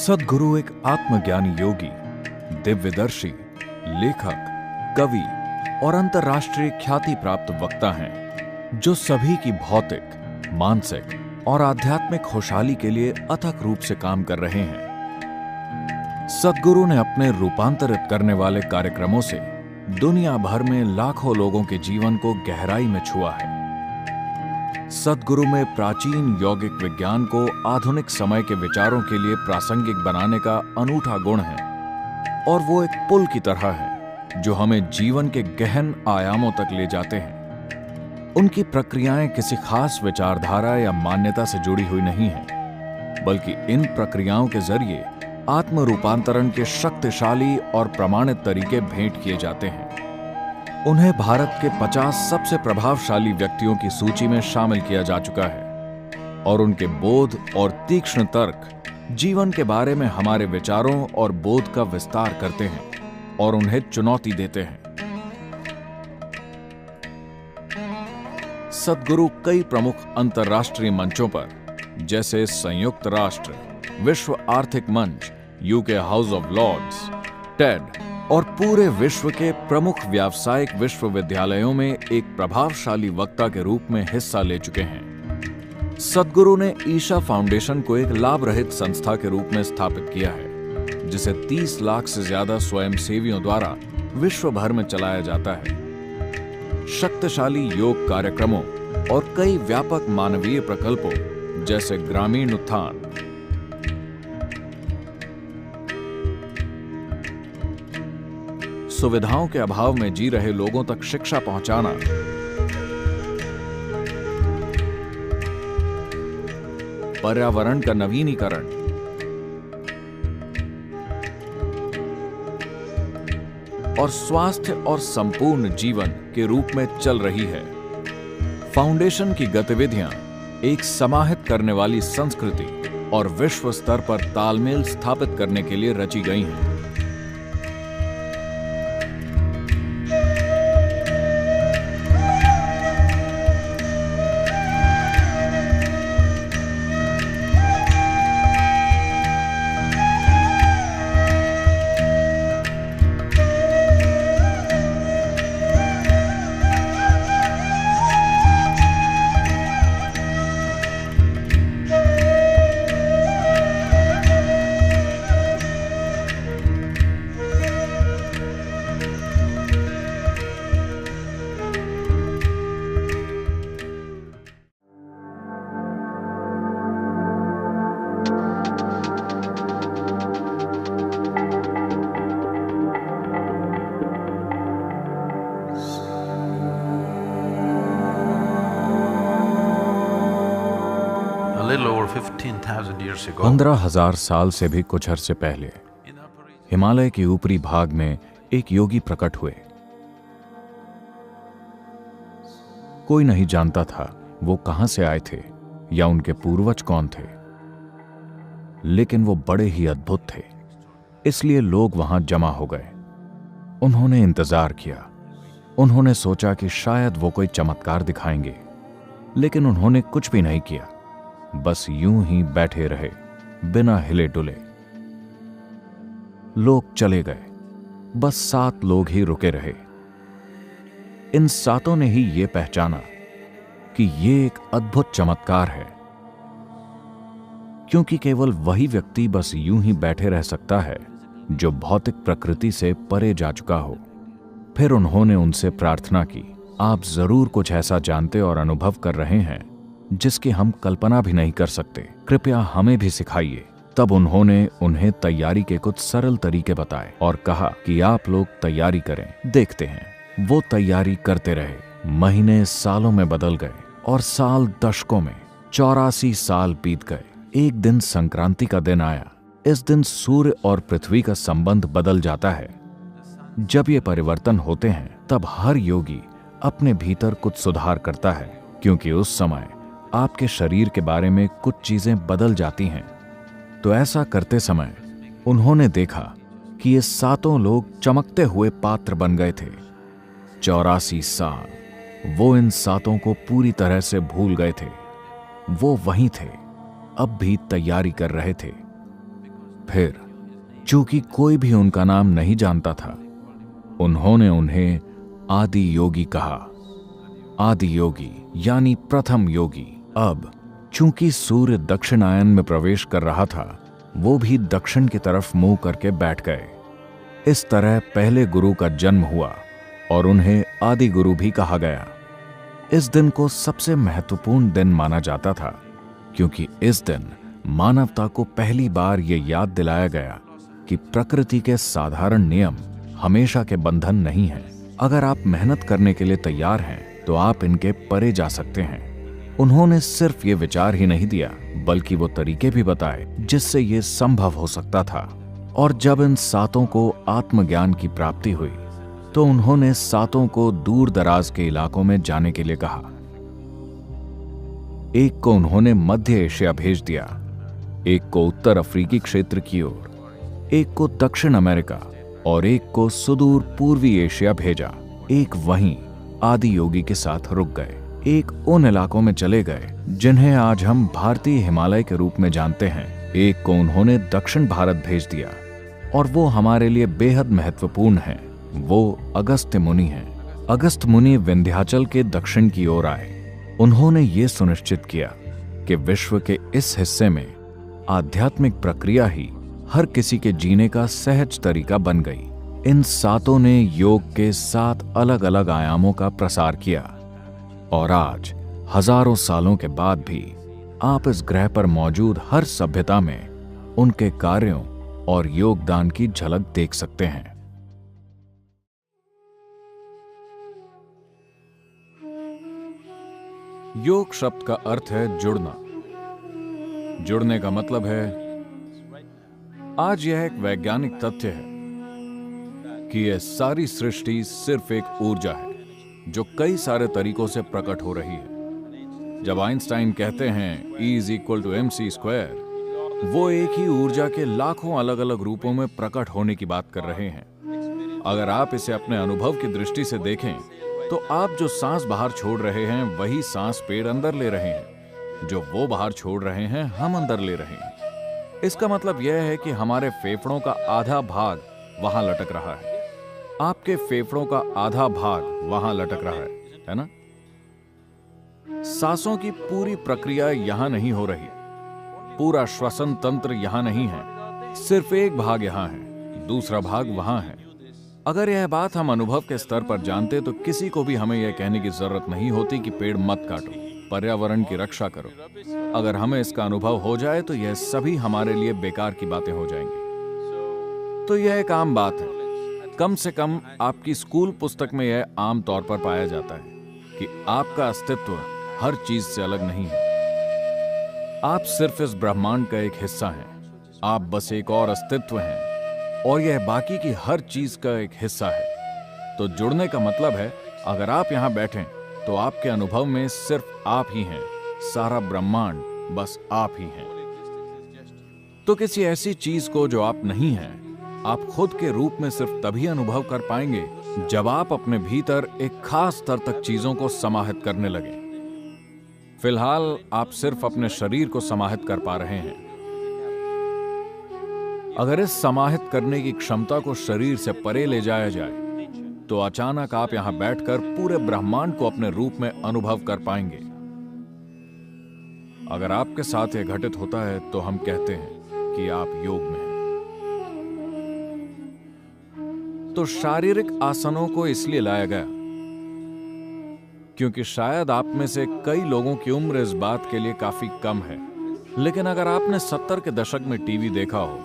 सद्गुरु एक आत्मज्ञानी योगी, दिव्यदर्शी, लेखक, कवि और अंतर्राष्ट्रीय ख्याति प्राप्त वक्ता हैं, जो सभी की भौतिक, मानसिक और आध्यात्मिक खुशहाली के लिए अथक रूप से काम कर रहे हैं। सद्गुरु ने अपने रूपांतरित करने वाले कार्यक्रमों से दुनिया भर में लाखों लोगों के जीवन को गहराई में छुआ है। सद्गुरु में प्राचीन यौगिक विज्ञान को आधुनिक समय के विचारों के लिए प्रासंगिक बनाने का अनूठा गुण है, और वो एक पुल की तरह है जो हमें जीवन के गहन आयामों तक ले जाते हैं। उनकी प्रक्रियाएं किसी खास विचारधारा या मान्यता से जुड़ी हुई नहीं हैं, बल्कि इन प्रक्रियाओं के जरिए आत्म रूपांतरण के शक्तिशाली और प्रमाणित तरीके भेंट किए जाते हैं। उन्हें भारत के 50 सबसे प्रभावशाली व्यक्तियों की सूची में शामिल किया जा चुका है, और उनके बोध और तीक्ष्ण तर्क जीवन के बारे में हमारे विचारों और बोध का विस्तार करते हैं और उन्हें चुनौती देते हैं। सद्गुरु कई प्रमुख अंतर्राष्ट्रीय मंचों पर, जैसे संयुक्त राष्ट्र, विश्व आर्थिक मंच, UK House of Lords, TED और पूरे विश्व के प्रमुख व्यावसायिक विश्वविद्यालयों में एक प्रभावशाली वक्ता के रूप में हिस्सा ले चुके हैं। सद्गुरु ने ईशा फाउंडेशन को एक लाभ रहित संस्था के रूप में स्थापित किया है, जिसे 30 लाख से ज्यादा स्वयंसेवियों द्वारा विश्व भर में चलाया जाता है। शक्तिशाली योग कार्यक्रमों और कई व्यापक मानवीय प्रकल्पों, जैसे ग्रामीण उत्थान, सुविधाओं के अभाव में जी रहे लोगों तक शिक्षा पहुंचाना, पर्यावरण का नवीनीकरण, और स्वास्थ्य और संपूर्ण जीवन के रूप में चल रही है। फाउंडेशन की गतिविधियां एक समाहित करने वाली संस्कृति और विश्व स्तर पर तालमेल स्थापित करने के लिए रची गई हैं। A little over 15,000 years ago, 15,000 साल से भी कुछ अरसे पहले हिमालय के ऊपरी भाग में एक योगी प्रकट हुए। कोई नहीं जानता था वो कहां से आए थे या उनके पूर्वज कौन थे, लेकिन वो बड़े ही अद्भुत थे, इसलिए लोग वहां जमा हो गए। उन्होंने इंतजार किया। उन्होंने सोचा कि शायद वो कोई चमत्कार दिखाएंगे, लेकिन उन्होंने कुछ भी नहीं किया। बस यूं ही बैठे रहे, बिना हिले डुले। लोग चले गए, बस 7 लोग ही रुके रहे। इन 7 ने ही ये पहचाना कि ये एक अद्भुत चमत्कार है, क्योंकि केवल वही व्यक्ति बस यूं ही बैठे रह सकता है जो भौतिक प्रकृति से परे जा चुका हो। फिर उन्होंने उनसे प्रार्थना की, आप जरूर कुछ ऐसा जानते और अनुभव कर रहे हैं जिसकी हम कल्पना भी नहीं कर सकते, कृपया हमें भी सिखाइए। तब उन्होंने उन्हें तैयारी के कुछ सरल तरीके बताए और कहा कि आप लोग तैयारी करें, देखते हैं। वो तैयारी करते रहे। महीने सालों में बदल गए और साल दशकों में। 84 साल बीत गए। एक दिन संक्रांति का दिन आया। इस दिन सूर्य और पृथ्वी का संबंध बदल जाता है। जब ये परिवर्तन होते हैं, तब हर योगी अपने भीतर कुछ सुधार करता है, क्योंकि उस समय आपके शरीर के बारे में कुछ चीजें बदल जाती हैं। तो ऐसा करते समय उन्होंने देखा कि ये 7 लोग चमकते हुए पात्र बन गए थे। 84 साल वो इन 7 को पूरी तरह से भूल गए थे। वो वहीं थे, अब भी तैयारी कर रहे थे। फिर चूंकि कोई भी उनका नाम नहीं जानता था, उन्होंने उन्हें आदि योगी कहा। आदि योगी यानी प्रथम योगी। अब चूंकि सूर्य दक्षिणायन में प्रवेश कर रहा था, वो भी दक्षिण की तरफ मुंह करके बैठ गए। इस तरह पहले गुरु का जन्म हुआ और उन्हें आदि गुरु भी कहा गया। इस दिन को सबसे महत्वपूर्ण दिन माना जाता था, क्योंकि इस दिन मानवता को पहली बार ये याद दिलाया गया कि प्रकृति के साधारण नियम हमेशा के बंधन नहीं हैं। अगर आप मेहनत करने के लिए तैयार हैं, तो आप इनके परे जा सकते हैं। उन्होंने सिर्फ ये विचार ही नहीं दिया, बल्कि वो तरीके भी बताए जिससे ये संभव हो सकता था। और जब इन सातों को आत्मज्ञान की प्राप्ति हुई, तो उन्होंने सातों को दूर दराज के इलाकों में जाने के लिए कहा। एक को उन्होंने मध्य एशिया भेज दिया, एक को उत्तर अफ्रीकी क्षेत्र की ओर, एक को दक्षिण अमेरिका और एक को सुदूर पूर्वी एशिया भेजा। एक वहीं आदि योगी के साथ रुक गए। एक उन इलाकों में चले गए जिन्हें आज हम भारतीय हिमालय के रूप में जानते हैं। एक को उन्होंने दक्षिण भारत भेज दिया और वो हमारे लिए बेहद महत्वपूर्ण है। वो अगस्त्य मुनि हैं। अगस्त्य मुनि विंध्याचल के दक्षिण की ओर आए। उन्होंने ये सुनिश्चित किया कि विश्व के इस हिस्से में आध्यात्मिक प्रक्रिया ही हर किसी के जीने का सहज तरीका बन गई। इन सातों ने योग के 7 अलग अलग आयामों का प्रसार किया और आज हजारों सालों के बाद भी आप इस ग्रह पर मौजूद हर सभ्यता में उनके कार्यों और योगदान की झलक देख सकते हैं। योग शब्द का अर्थ है जुड़ना। जुड़ने का मतलब है, आज यह एक वैज्ञानिक तथ्य है कि यह सारी सृष्टि सिर्फ एक ऊर्जा है जो कई सारे तरीकों से प्रकट हो रही है। जब आइंस्टाइन कहते हैं E=mc², वो एक ही ऊर्जा के लाखों अलग अलग रूपों में प्रकट होने की बात कर रहे हैं। अगर आप इसे अपने अनुभव की दृष्टि से देखें, तो आप जो सांस बाहर छोड़ रहे हैं, वही सांस पेड़ अंदर ले रहे हैं। जो वो बाहर छोड़ रहे हैं, हम अंदर ले रहे हैं। इसका मतलब यह है कि हमारे फेफड़ों का आधा भाग वहां लटक रहा है। आपके फेफड़ों का आधा भाग वहां लटक रहा है ना? सांसों की पूरी प्रक्रिया यहां नहीं हो रही। पूरा श्वसन तंत्र यहां नहीं है। सिर्फ एक भाग यहां है, दूसरा भाग वहां है। अगर यह बात हम अनुभव के स्तर पर जानते, तो किसी को भी हमें यह कहने की जरूरत नहीं होती कि पेड़ मत काटो, पर्यावरण की रक्षा करो। अगर हमें इसका अनुभव हो जाए, तो यह सभी हमारे लिए बेकार की बातें हो जाएंगी। तो यह एक आम बात है। कम से कम आपकी स्कूल पुस्तक में यह आम तौर पर पाया जाता है कि आपका अस्तित्व हर चीज से अलग नहीं है। आप सिर्फ इस ब्रह्मांड का एक हिस्सा हैं। आप बस एक और अस्तित्व हैं और यह बाकी की हर चीज का एक हिस्सा है। तो जुड़ने का मतलब है, अगर आप यहां बैठें तो आपके अनुभव में सिर्फ आप ही हैं। सारा ब्रह्मांड बस आप ही हैं। तो किसी ऐसी चीज को जो आप नहीं हैं, आप खुद के रूप में सिर्फ तभी अनुभव कर पाएंगे जब आप अपने भीतर एक खास स्तर तक चीजों को समाहित करने लगें। फिलहाल आप सिर्फ अपने शरीर को समाहित कर पा रहे हैं। अगर इस समाहित करने की क्षमता को शरीर से परे ले जाया जाए, तो अचानक आप यहां बैठकर पूरे ब्रह्मांड को अपने रूप में अनुभव कर पाएंगे। अगर आपके साथ यह घटित होता है, तो हम कहते हैं कि आप योग में हैं। तो शारीरिक आसनों को इसलिए लाया गया क्योंकि शायद आप में से कई लोगों की उम्र इस बात के लिए काफी कम है। लेकिन अगर आपने 70 के दशक में टीवी देखा हो,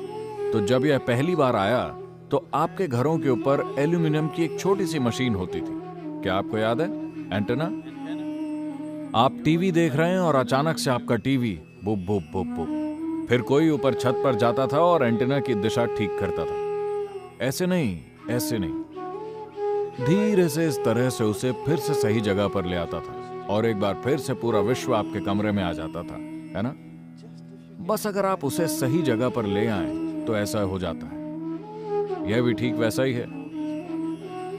तो जब यह पहली बार आया, तो आपके घरों के ऊपर एल्यूमिनियम की एक छोटी सी मशीन होती थी। क्या आपको याद है? एंटेना। आप टीवी देख रहे हैं और अचानक से आपका टीवी बुप बुप बुप बुप, फिर कोई ऊपर छत पर जाता था और एंटेना की दिशा ठीक करता था। ऐसे नहीं, ऐसे नहीं, धीरे से इस तरह से उसे फिर से सही जगह पर ले आता था और एक बार फिर से पूरा विश्व आपके कमरे में आ जाता था, है ना? बस अगर आप उसे सही जगह पर ले आए तो ऐसा हो जाता है। यह भी ठीक वैसा ही है।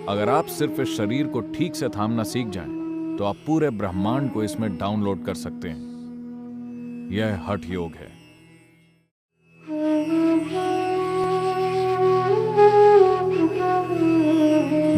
अगर आप सिर्फ इस शरीर को ठीक से थामना सीख जाएं, तो आप पूरे ब्रह्मांड को इसमें डाउनलोड कर सकते हैं। यह हठ योग है।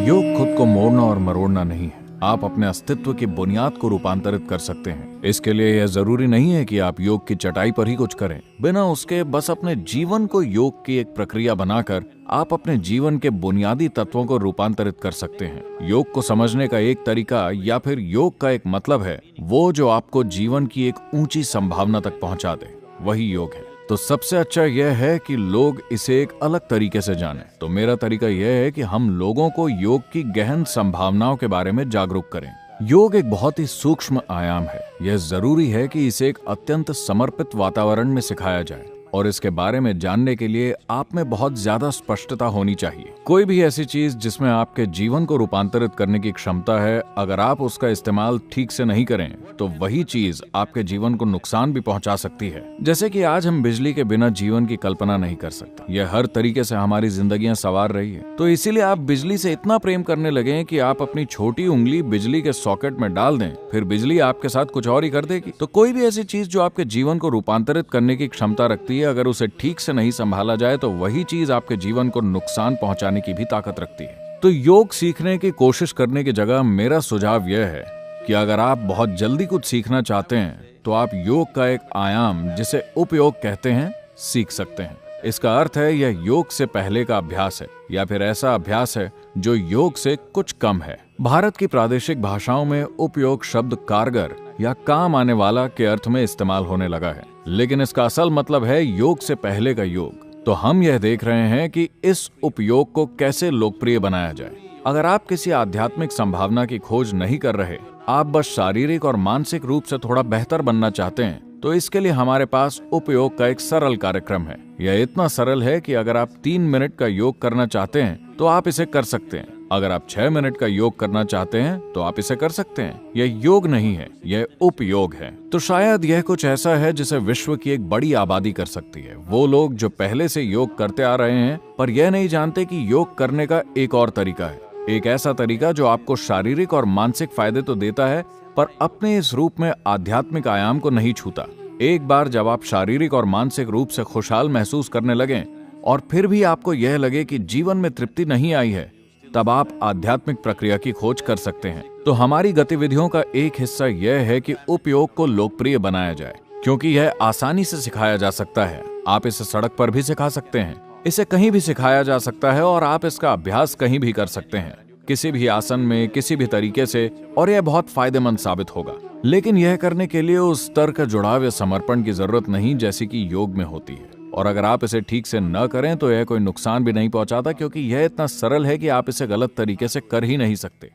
योग खुद को मोड़ना और मरोड़ना नहीं है। आप अपने अस्तित्व की बुनियाद को रूपांतरित कर सकते हैं। इसके लिए यह जरूरी नहीं है कि आप योग की चटाई पर ही कुछ करें। बिना उसके बस अपने जीवन को योग की एक प्रक्रिया बनाकर आप अपने जीवन के बुनियादी तत्वों को रूपांतरित कर सकते हैं। योग को समझने का एक तरीका या फिर योग का एक मतलब है वो जो आपको जीवन की एक ऊंची संभावना तक पहुंचा दे, वही योग है। तो सबसे अच्छा यह है कि लोग इसे एक अलग तरीके से जानें। तो मेरा तरीका यह है कि हम लोगों को योग की गहन संभावनाओं के बारे में जागरूक करें। योग एक बहुत ही सूक्ष्म आयाम है। यह जरूरी है कि इसे एक अत्यंत समर्पित वातावरण में सिखाया जाए और इसके बारे में जानने के लिए आप में बहुत ज्यादा स्पष्टता होनी चाहिए। कोई भी ऐसी चीज जिसमें आपके जीवन को रूपांतरित करने की क्षमता है, अगर आप उसका इस्तेमाल ठीक से नहीं करें तो वही चीज आपके जीवन को नुकसान भी पहुंचा सकती है। जैसे कि आज हम बिजली के बिना जीवन की कल्पना नहीं कर सकते। यह हर तरीके से हमारी जिंदगियां संवार रही है। तो इसीलिए आप बिजली से इतना प्रेम करने लगे कि आप अपनी छोटी उंगली बिजली के सॉकेट में डाल दें, फिर बिजली आपके साथ कुछ और ही कर देगी। तो कोई भी ऐसी चीज जो आपके जीवन को रूपांतरित करने की क्षमता रखती है, अगर उसे ठीक से नहीं संभाला जाए तो वही चीज आपके जीवन को नुकसान पहुंचाने की भी ताकत रखती है। तो योग सीखने की कोशिश करने की जगह मेरा सुझाव यह है कि अगर आप बहुत जल्दी कुछ सीखना चाहते हैं तो आप योग का एक आयाम, जिसे उपयोग कहते हैं, सीख सकते हैं। इसका अर्थ है यह योग से पहले का अभ्यास है या फिर ऐसा अभ्यास है जो योग से कुछ कम है। भारत की प्रादेशिक भाषाओं में उपयोग शब्द कारगर या काम आने वाला के अर्थ में इस्तेमाल होने लगा है, लेकिन इसका असल मतलब है योग से पहले का योग। तो हम यह देख रहे हैं कि इस उपयोग को कैसे लोकप्रिय बनाया जाए। अगर आप किसी आध्यात्मिक संभावना की खोज नहीं कर रहे, आप बस शारीरिक और मानसिक रूप से थोड़ा बेहतर बनना चाहते हैं, तो इसके लिए हमारे पास उपयोग का एक सरल कार्यक्रम है। यह इतना सरल है कि अगर आप 3 मिनट का योग करना चाहते हैं तो आप इसे कर सकते हैं। अगर आप 6 मिनट का योग करना चाहते हैं तो आप इसे कर सकते हैं। यह योग नहीं है, यह उपयोग है। तो शायद यह कुछ ऐसा है जिसे विश्व की एक बड़ी आबादी कर सकती है। वो लोग जो पहले से योग करते आ रहे हैं पर यह नहीं जानते कि योग करने का एक और तरीका है, एक ऐसा तरीका जो आपको शारीरिक और मानसिक फायदे तो देता है पर अपने इस रूप में आध्यात्मिक आयाम को नहीं छूता। एक बार जब आप शारीरिक और मानसिक रूप से खुशहाल महसूस करने लगें और फिर भी आपको यह लगे कि जीवन में तृप्ति नहीं आई है, तब आप आध्यात्मिक प्रक्रिया की खोज कर सकते हैं। तो हमारी गतिविधियों का एक हिस्सा यह है कि उपयोग को लोकप्रिय बनाया जाए, क्योंकि यह आसानी से सिखाया जा सकता है। आप इसे सड़क पर भी सिखा सकते हैं, इसे कहीं भी सिखाया जा सकता है और आप इसका अभ्यास कहीं भी कर सकते हैं, किसी भी आसन में, किसी भी तरीके से, और यह बहुत फायदेमंद साबित होगा। लेकिन यह करने के लिए उस स्तर का जुड़ाव या समर्पण की जरूरत नहीं जैसी कि योग में होती है। और अगर आप इसे ठीक से न करें तो यह कोई नुकसान भी नहीं पहुंचाता, क्योंकि यह इतना सरल है कि आप इसे गलत तरीके से कर ही नहीं सकते।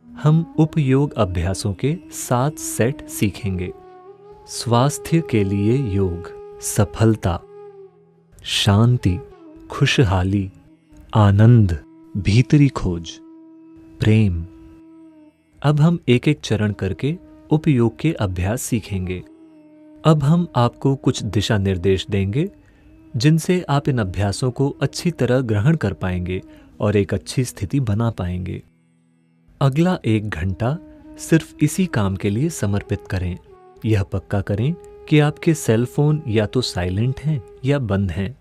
हम उपयोग अभ्यासों के 7 सेट सीखेंगे। स्वास्थ्य के लिए योग, सफलता, शांति, खुशहाली, आनंद, भीतरी खोज, प्रेम। अब हम एक एक चरण करके उपयोग के अभ्यास सीखेंगे। अब हम आपको कुछ दिशा निर्देश देंगे जिनसे आप इन अभ्यासों को अच्छी तरह ग्रहण कर पाएंगे और एक अच्छी स्थिति बना पाएंगे। अगला 1 घंटा सिर्फ इसी काम के लिए समर्पित करें। यह पक्का करें कि आपके सेल फोन या तो साइलेंट हैं या बंद हैं।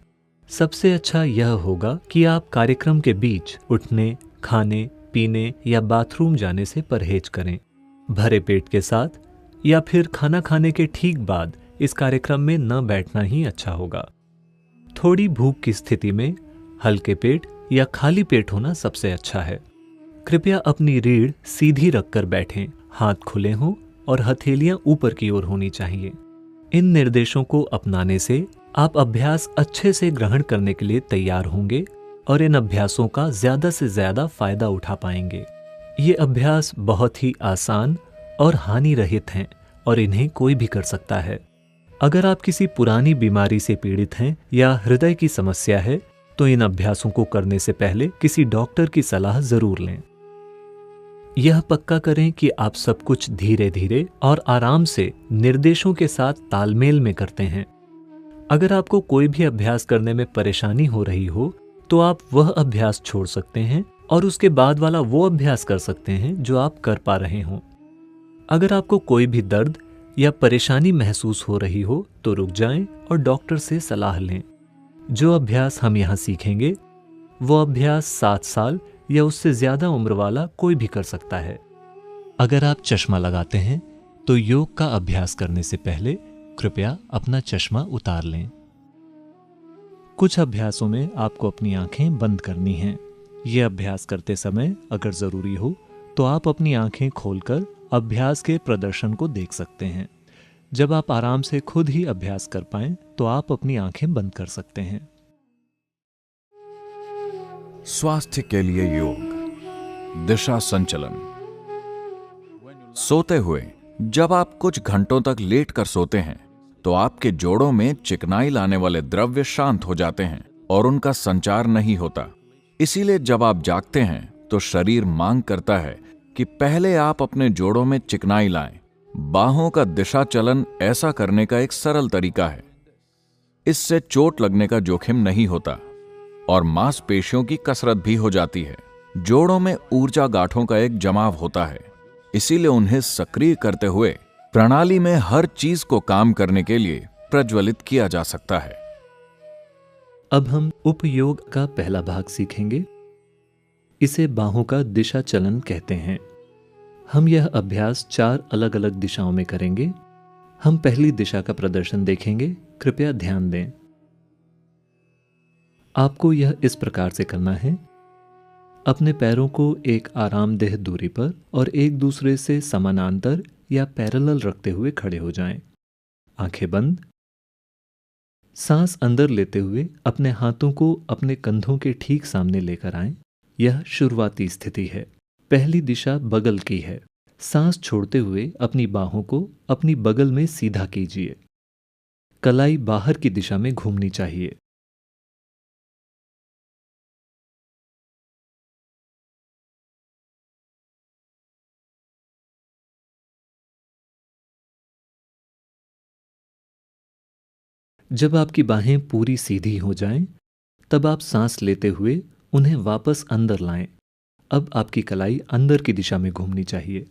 सबसे अच्छा यह होगा कि आप कार्यक्रम के बीच उठने, खाने, पीने या बाथरूम जाने से परहेज करें। भरे पेट के साथ या फिर खाना खाने के ठीक बाद इस कार्यक्रम में न बैठना ही अच्छा होगा। थोड़ी भूख की स्थिति में हल्के पेट या खाली पेट होना सबसे अच्छा है। कृपया अपनी रीढ़ सीधी रखकर बैठें, हाथ खुले हों और हथेलियां ऊपर की ओर होनी चाहिए। इन निर्देशों को अपनाने से आप अभ्यास अच्छे से ग्रहण करने के लिए तैयार होंगे और इन अभ्यासों का ज्यादा से ज्यादा फायदा उठा पाएंगे। ये अभ्यास बहुत ही आसान और हानि रहित हैं और इन्हें कोई भी कर सकता है। अगर आप किसी पुरानी बीमारी से पीड़ित हैं या हृदय की समस्या है तो इन अभ्यासों को करने से पहले किसी डॉक्टर की सलाह जरूर लें। यह पक्का करें कि आप सब कुछ धीरे धीरे और आराम से निर्देशों के साथ तालमेल में करते हैं। अगर आपको कोई भी अभ्यास करने में परेशानी हो रही हो तो आप वह अभ्यास छोड़ सकते हैं और उसके बाद वाला वो अभ्यास कर सकते हैं जो आप कर पा रहे हों। अगर आपको कोई भी दर्द या परेशानी महसूस हो रही हो तो रुक जाएं और डॉक्टर से सलाह लें। जो अभ्यास हम यहाँ सीखेंगे वो अभ्यास 7 साल या उससे ज्यादा उम्र वाला कोई भी कर सकता है। अगर आप चश्मा लगाते हैं तो योग का अभ्यास करने से पहले कृपया अपना चश्मा उतार लें। कुछ अभ्यासों में आपको अपनी आंखें बंद करनी हैं। यह अभ्यास करते समय अगर जरूरी हो तो आप अपनी आंखें खोलकर अभ्यास के प्रदर्शन को देख सकते हैं। जब आप आराम से खुद ही अभ्यास कर पाएं तो आप अपनी आंखें बंद कर सकते हैं। स्वास्थ्य के लिए योग। दिशा संचलन। सोते हुए जब आप कुछ घंटों तक लेट कर सोते हैं तो आपके जोड़ों में चिकनाई लाने वाले द्रव्य शांत हो जाते हैं और उनका संचार नहीं होता। इसीलिए जब आप जागते हैं तो शरीर मांग करता है कि पहले आप अपने जोड़ों में चिकनाई लाएं। बाहों का दिशा चलन ऐसा करने का एक सरल तरीका है। इससे चोट लगने का जोखिम नहीं होता और मांसपेशियों की कसरत भी हो जाती है। जोड़ों में ऊर्जा गांठों का एक जमाव होता है, इसीलिए उन्हें सक्रिय करते हुए प्रणाली में हर चीज को काम करने के लिए प्रज्वलित किया जा सकता है। अब हम उपयोग का पहला भाग सीखेंगे। इसे बाहों का दिशा चलन कहते हैं। हम यह अभ्यास 4 अलग अलग दिशाओं में करेंगे। हम पहली दिशा का प्रदर्शन देखेंगे। कृपया ध्यान दें। आपको यह इस प्रकार से करना है। अपने पैरों को एक आरामदेह दूरी पर और एक दूसरे से समानांतर या पैरेलल रखते हुए खड़े हो जाएं। आंखें बंद। सांस अंदर लेते हुए अपने हाथों को अपने कंधों के ठीक सामने लेकर आएं। यह शुरुआती स्थिति है। पहली दिशा बगल की है। सांस छोड़ते हुए अपनी बाहों को अपनी बगल में सीधा कीजिए। कलाई बाहर की दिशा में घूमनी चाहिए। जब आपकी बाहें पूरी सीधी हो जाएं, तब आप सांस लेते हुए उन्हें वापस अंदर लाएं। अब आपकी कलाई अंदर की दिशा में घूमनी चाहिए।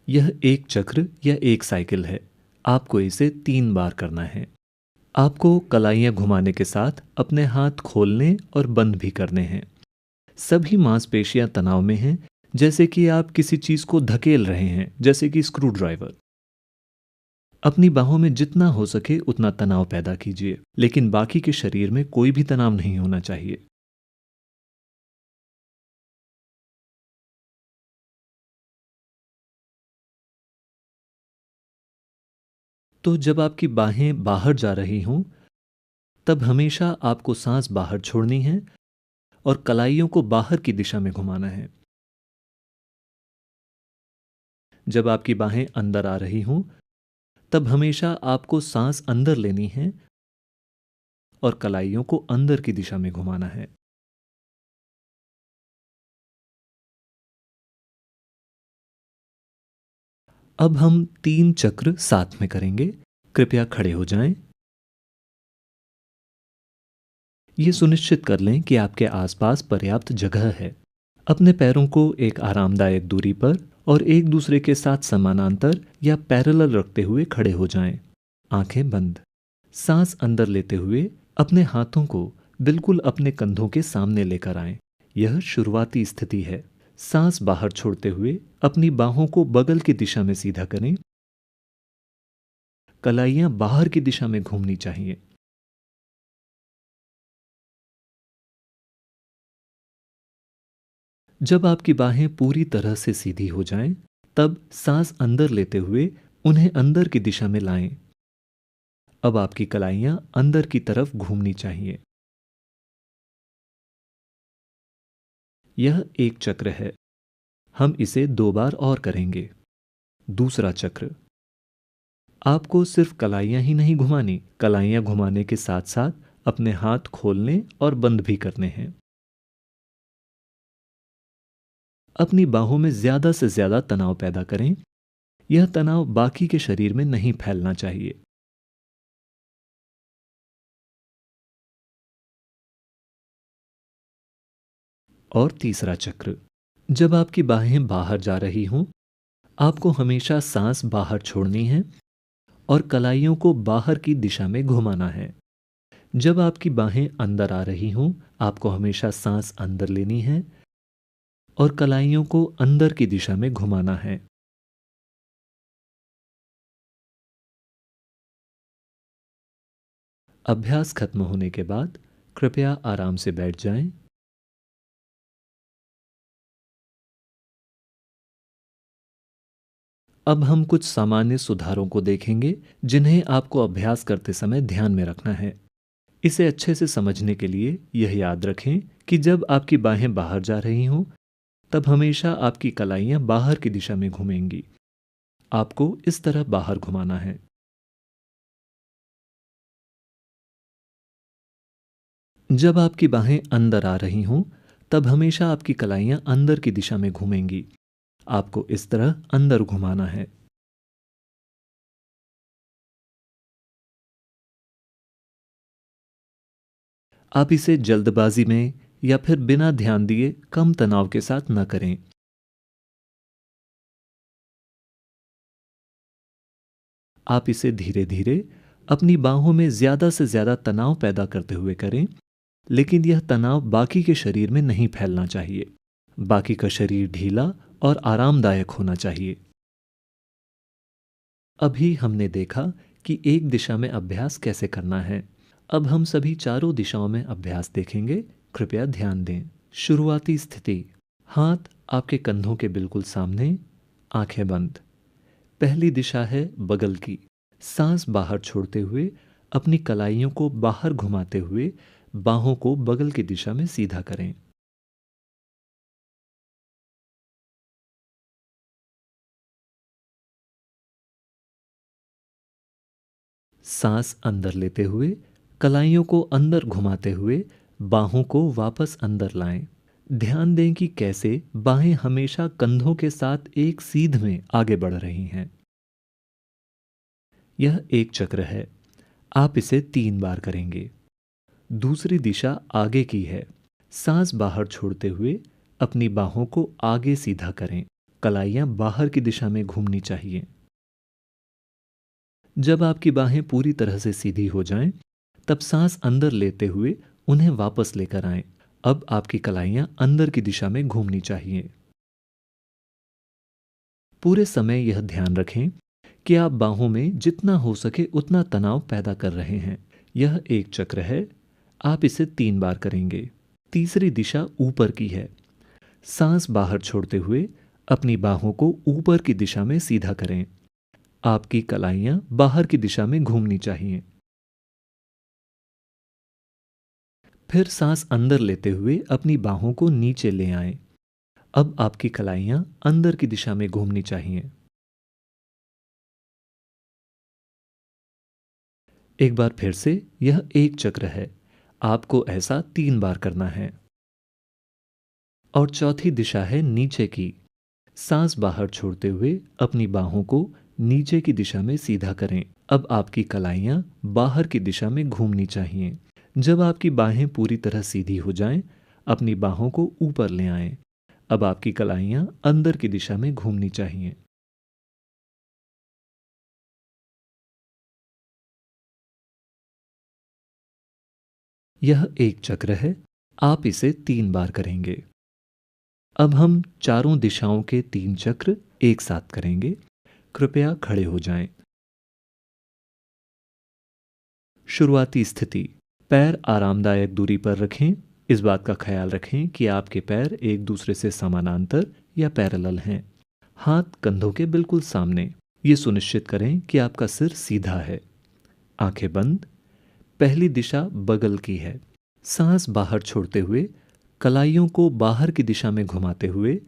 यह एक चक्र या एक साइकिल है। आपको इसे 3 बार करना है। आपको कलाइयां घुमाने के साथ अपने हाथ खोलने और बंद भी करने हैं। सभी मांसपेशियां तनाव में हैं, जैसे कि आप किसी चीज को धकेल रहे हैं, जैसे कि स्क्रू ड्राइवर। अपनी बाहों में जितना हो सके उतना तनाव पैदा कीजिए, लेकिन बाकी के शरीर में कोई भी तनाव नहीं होना चाहिए। तो जब आपकी बाहें बाहर जा रही हों, तब हमेशा आपको सांस बाहर छोड़नी है और कलाइयों को बाहर की दिशा में घुमाना है। जब आपकी बाहें अंदर आ रही हों, तब हमेशा आपको सांस अंदर लेनी है और कलाइयों को अंदर की दिशा में घुमाना है। अब हम 3 चक्र साथ में करेंगे। कृपया खड़े हो जाएं। ये सुनिश्चित कर लें कि आपके आसपास पर्याप्त जगह है। अपने पैरों को एक आरामदायक दूरी पर और एक दूसरे के साथ समानांतर या पैरेलल रखते हुए खड़े हो जाएं। आंखें बंद। सांस अंदर लेते हुए अपने हाथों को बिल्कुल अपने कंधों के सामने लेकर आएं। यह शुरुआती स्थिति है। सांस बाहर छोड़ते हुए अपनी बाहों को बगल की दिशा में सीधा करें। कलाइयां बाहर की दिशा में घूमनी चाहिए। जब आपकी बाहें पूरी तरह से सीधी हो जाएं, तब सांस अंदर लेते हुए उन्हें अंदर की दिशा में लाएं। अब आपकी कलाइयां अंदर की तरफ घूमनी चाहिए। यह एक चक्र है। हम इसे 2 बार और करेंगे। दूसरा चक्र। आपको सिर्फ कलाइयां ही नहीं घुमानी, कलाइयां घुमाने के साथ साथ अपने हाथ खोलने और बंद भी करने हैं। अपनी बाहों में ज्यादा से ज्यादा तनाव पैदा करें। यह तनाव बाकी के शरीर में नहीं फैलना चाहिए। और तीसरा चक्र। जब आपकी बाहें बाहर जा रही हों, आपको हमेशा सांस बाहर छोड़नी है और कलाइयों को बाहर की दिशा में घुमाना है। जब आपकी बाहें अंदर आ रही हों, आपको हमेशा सांस अंदर लेनी है और कलाइयों को अंदर की दिशा में घुमाना है। अभ्यास खत्म होने के बाद कृपया आराम से बैठ जाएं। अब हम कुछ सामान्य सुधारों को देखेंगे जिन्हें आपको अभ्यास करते समय ध्यान में रखना है। इसे अच्छे से समझने के लिए यह याद रखें कि जब आपकी बाहें बाहर जा रही हों, तब हमेशा आपकी कलाइयां बाहर की दिशा में घूमेंगी। आपको इस तरह बाहर घुमाना है। जब आपकी बाहें अंदर आ रही हों, तब हमेशा आपकी कलाइयां अंदर की दिशा में घूमेंगी। आपको इस तरह अंदर घुमाना है। आप इसे जल्दबाजी में या फिर बिना ध्यान दिए कम तनाव के साथ न करें। आप इसे धीरे धीरे अपनी बाहों में ज्यादा से ज्यादा तनाव पैदा करते हुए करें, लेकिन यह तनाव बाकी के शरीर में नहीं फैलना चाहिए। बाकी का शरीर ढीला और आरामदायक होना चाहिए। अभी हमने देखा कि एक दिशा में अभ्यास कैसे करना है। अब हम सभी चारों दिशाओं में अभ्यास देखेंगे। कृपया ध्यान दें। शुरुआती स्थिति। हाथ आपके कंधों के बिल्कुल सामने, आंखें बंद। पहली दिशा है बगल की। सांस बाहर छोड़ते हुए अपनी कलाइयों को बाहर घुमाते हुए बाहों को बगल की दिशा में सीधा करें। सांस अंदर लेते हुए कलाइयों को अंदर घुमाते हुए बाहों को वापस अंदर लाएं। ध्यान दें कि कैसे बाहें हमेशा कंधों के साथ एक सीध में आगे बढ़ रही हैं। यह एक चक्र है। आप इसे 3 बार करेंगे। दूसरी दिशा आगे की है। सांस बाहर छोड़ते हुए अपनी बाहों को आगे सीधा करें। कलाइयां बाहर की दिशा में घूमनी चाहिए। जब आपकी बाहें पूरी तरह से सीधी हो जाएं, तब सांस अंदर लेते हुए उन्हें वापस लेकर आएं। अब आपकी कलाइयां अंदर की दिशा में घूमनी चाहिए। पूरे समय यह ध्यान रखें कि आप बाहों में जितना हो सके उतना तनाव पैदा कर रहे हैं। यह एक चक्र है। आप इसे 3 बार करेंगे। तीसरी दिशा ऊपर की है। सांस बाहर छोड़ते हुए अपनी बाहों को ऊपर की दिशा में सीधा करें। आपकी कलाइयां बाहर की दिशा में घूमनी चाहिए। फिर सांस अंदर लेते हुए अपनी बाहों को नीचे ले आएं। अब आपकी कलाइयां अंदर की दिशा में घूमनी चाहिए। एक बार फिर से यह एक चक्र है। आपको ऐसा 3 बार करना है। और चौथी दिशा है नीचे की। सांस बाहर छोड़ते हुए अपनी बाहों को नीचे की दिशा में सीधा करें। अब आपकी कलाइयां बाहर की दिशा में घूमनी चाहिए। जब आपकी बाहें पूरी तरह सीधी हो जाएं, अपनी बाहों को ऊपर ले आएं। अब आपकी कलाइयां अंदर की दिशा में घूमनी चाहिए। यह एक चक्र है। आप इसे 3 बार करेंगे। अब हम चारों दिशाओं के 3 चक्र एक साथ करेंगे। कृपया खड़े हो जाएं। शुरुआती स्थिति। पैर आरामदायक दूरी पर रखें। इस बात का ख्याल रखें कि आपके पैर एक दूसरे से समानांतर या पैरेलल हैं। हाथ कंधों के बिल्कुल सामने। ये सुनिश्चित करें कि आपका सिर सीधा है। आंखें बंद। पहली दिशा बगल की है। सांस बाहर छोड़ते हुए कलाइयों को बाहर की दिशा में घुमाते हुए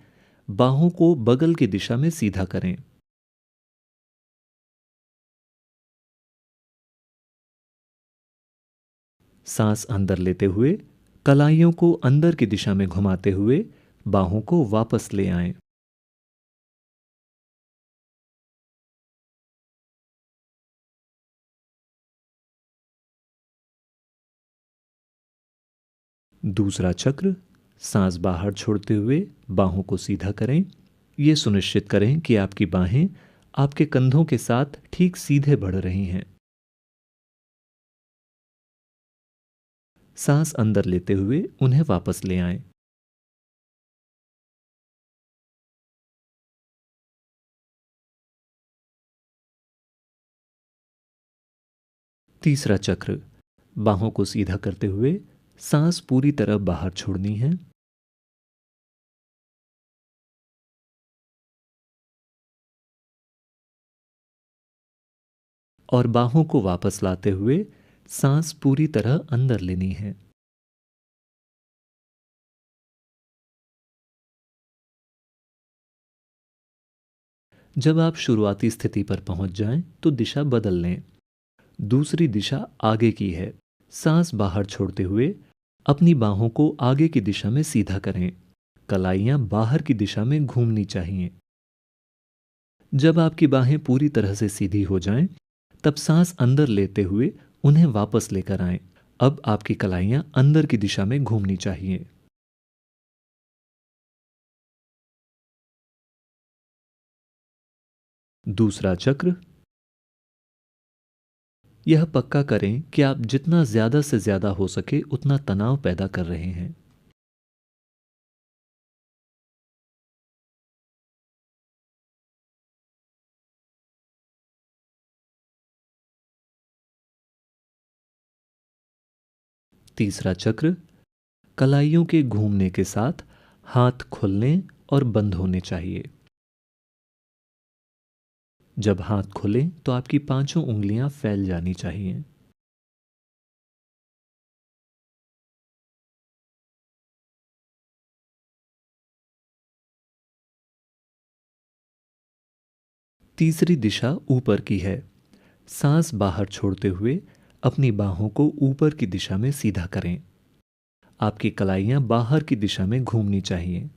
बाहों को बगल की दिशा में सीधा करें। सांस अंदर लेते हुए कलाइयों को अंदर की दिशा में घुमाते हुए बाहों को वापस ले आएं। दूसरा चक्र। सांस बाहर छोड़ते हुए बाहों को सीधा करें। ये सुनिश्चित करें कि आपकी बाहें आपके कंधों के साथ ठीक सीधे बढ़ रही हैं। सांस अंदर लेते हुए उन्हें वापस ले आएं। तीसरा चक्र, बाहों को सीधा करते हुए सांस पूरी तरह बाहर छोड़नी है। और बाहों को वापस लाते हुए सांस पूरी तरह अंदर लेनी है। जब आप शुरुआती स्थिति पर पहुंच जाएं, तो दिशा बदल लें। दूसरी दिशा आगे की है। सांस बाहर छोड़ते हुए अपनी बाहों को आगे की दिशा में सीधा करें। कलाइयां बाहर की दिशा में घूमनी चाहिए। जब आपकी बाहें पूरी तरह से सीधी हो जाएं, तब सांस अंदर लेते हुए उन्हें वापस लेकर आएं। अब आपकी कलाइयां अंदर की दिशा में घूमनी चाहिए। दूसरा चक्र, यह पक्का करें कि आप जितना ज्यादा से ज्यादा हो सके उतना तनाव पैदा कर रहे हैं। तीसरा चक्र, कलाइयों के घूमने के साथ हाथ खुलने और बंद होने चाहिए। जब हाथ खुलें तो आपकी पांचों उंगलियां फैल जानी चाहिए। तीसरी दिशा ऊपर की है। सांस बाहर छोड़ते हुए अपनी बाहों को ऊपर की दिशा में सीधा करें। आपकी कलाइयां बाहर की दिशा में घूमनी चाहिए।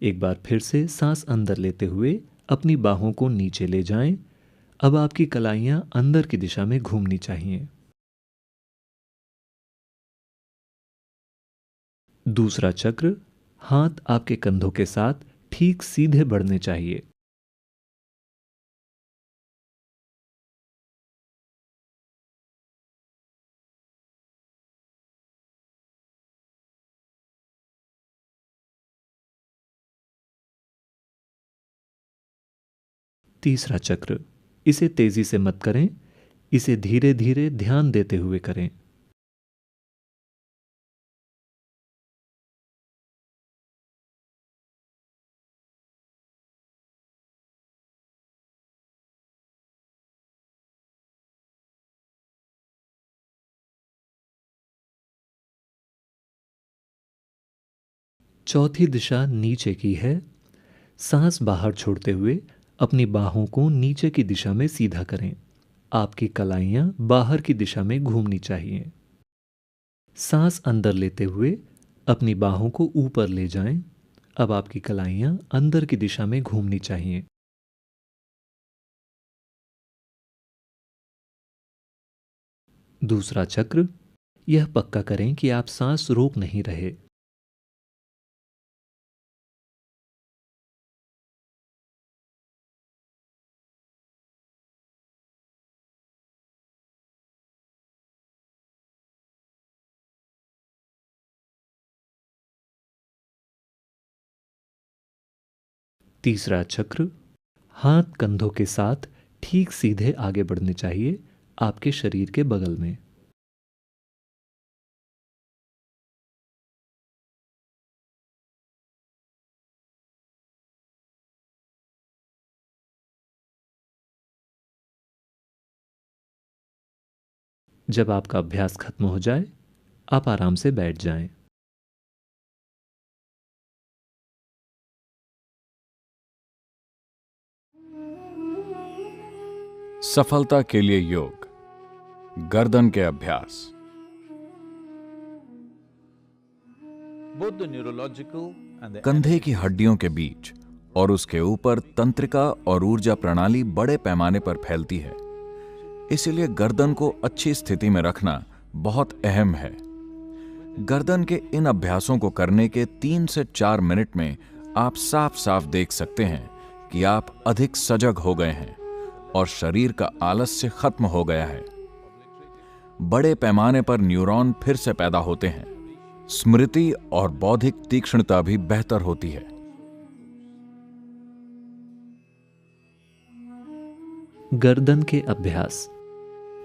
एक बार फिर से सांस अंदर लेते हुए अपनी बाहों को नीचे ले जाएं। अब आपकी कलाइयां अंदर की दिशा में घूमनी चाहिए। दूसरा चक्र, हाथ आपके कंधों के साथ ठीक सीधे बढ़ने चाहिए। तीसरा चक्र, इसे तेजी से मत करें, इसे धीरे धीरे ध्यान देते हुए करें। चौथी दिशा नीचे की है। सांस बाहर छोड़ते हुए अपनी बाहों को नीचे की दिशा में सीधा करें। आपकी कलाइयां बाहर की दिशा में घूमनी चाहिए। सांस अंदर लेते हुए अपनी बाहों को ऊपर ले जाएं। अब आपकी कलाइयां अंदर की दिशा में घूमनी चाहिए। दूसरा चक्र, यह पक्का करें कि आप सांस रोक नहीं रहे। तीसरा चक्र, हाथ कंधों के साथ ठीक सीधे आगे बढ़ने चाहिए, आपके शरीर के बगल में। जब आपका अभ्यास खत्म हो जाए, आप आराम से बैठ जाएं। सफलता के लिए योग, गर्दन के अभ्यास। कंधे की हड्डियों के बीच और उसके ऊपर तंत्रिका और ऊर्जा प्रणाली बड़े पैमाने पर फैलती है, इसलिए गर्दन को अच्छी स्थिति में रखना बहुत अहम है। गर्दन के इन अभ्यासों को करने के 3 से 4 मिनट में आप साफ साफ देख सकते हैं कि आप अधिक सजग हो गए हैं और शरीर का आलस्य खत्म हो गया है। बड़े पैमाने पर न्यूरॉन फिर से पैदा होते हैं। स्मृति और बौद्धिक तीक्ष्णता भी बेहतर होती है। गर्दन के अभ्यास।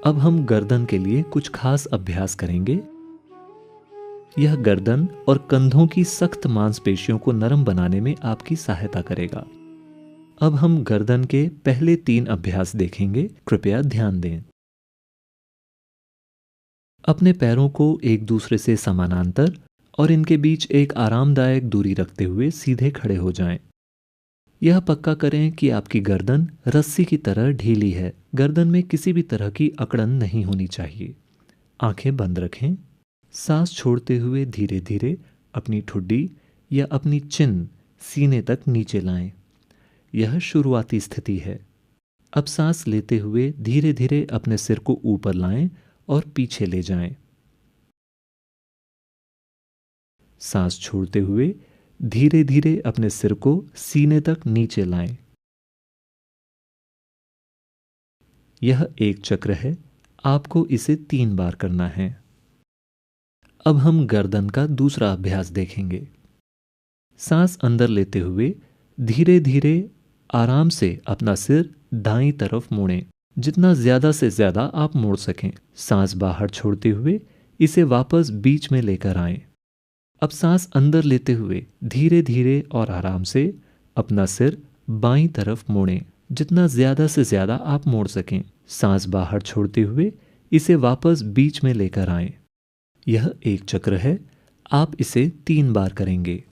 अब हम गर्दन के लिए कुछ खास अभ्यास करेंगे। यह गर्दन और कंधों की सख्त मांसपेशियों को नरम बनाने में आपकी सहायता करेगा। अब हम गर्दन के पहले 3 अभ्यास देखेंगे। कृपया ध्यान दें। अपने पैरों को एक दूसरे से समानांतर और इनके बीच एक आरामदायक दूरी रखते हुए सीधे खड़े हो जाएं। यह पक्का करें कि आपकी गर्दन रस्सी की तरह ढीली है। गर्दन में किसी भी तरह की अकड़न नहीं होनी चाहिए। आंखें बंद रखें। सांस छोड़ते हुए धीरे धीरे अपनी ठुड्डी या अपनी चिन सीने तक नीचे लाएं। यह शुरुआती स्थिति है। अब सांस लेते हुए धीरे धीरे अपने सिर को ऊपर लाएं और पीछे ले जाएं। सांस छोड़ते हुए धीरे धीरे अपने सिर को सीने तक नीचे लाएं। यह एक चक्र है। आपको इसे 3 बार करना है। अब हम गर्दन का दूसरा अभ्यास देखेंगे। सांस अंदर लेते हुए धीरे धीरे आराम से अपना सिर दाईं तरफ मोड़ें, जितना ज्यादा से ज्यादा आप मोड़ सकें। सांस बाहर छोड़ते हुए इसे वापस बीच में लेकर आएं। अब सांस अंदर लेते हुए धीरे धीरे और आराम से अपना सिर बाईं तरफ मोड़ें, जितना ज्यादा से ज्यादा आप मोड़ सकें। सांस बाहर छोड़ते हुए इसे वापस बीच में लेकर आएं। यह एक चक्र है। आप इसे 3 बार करेंगे।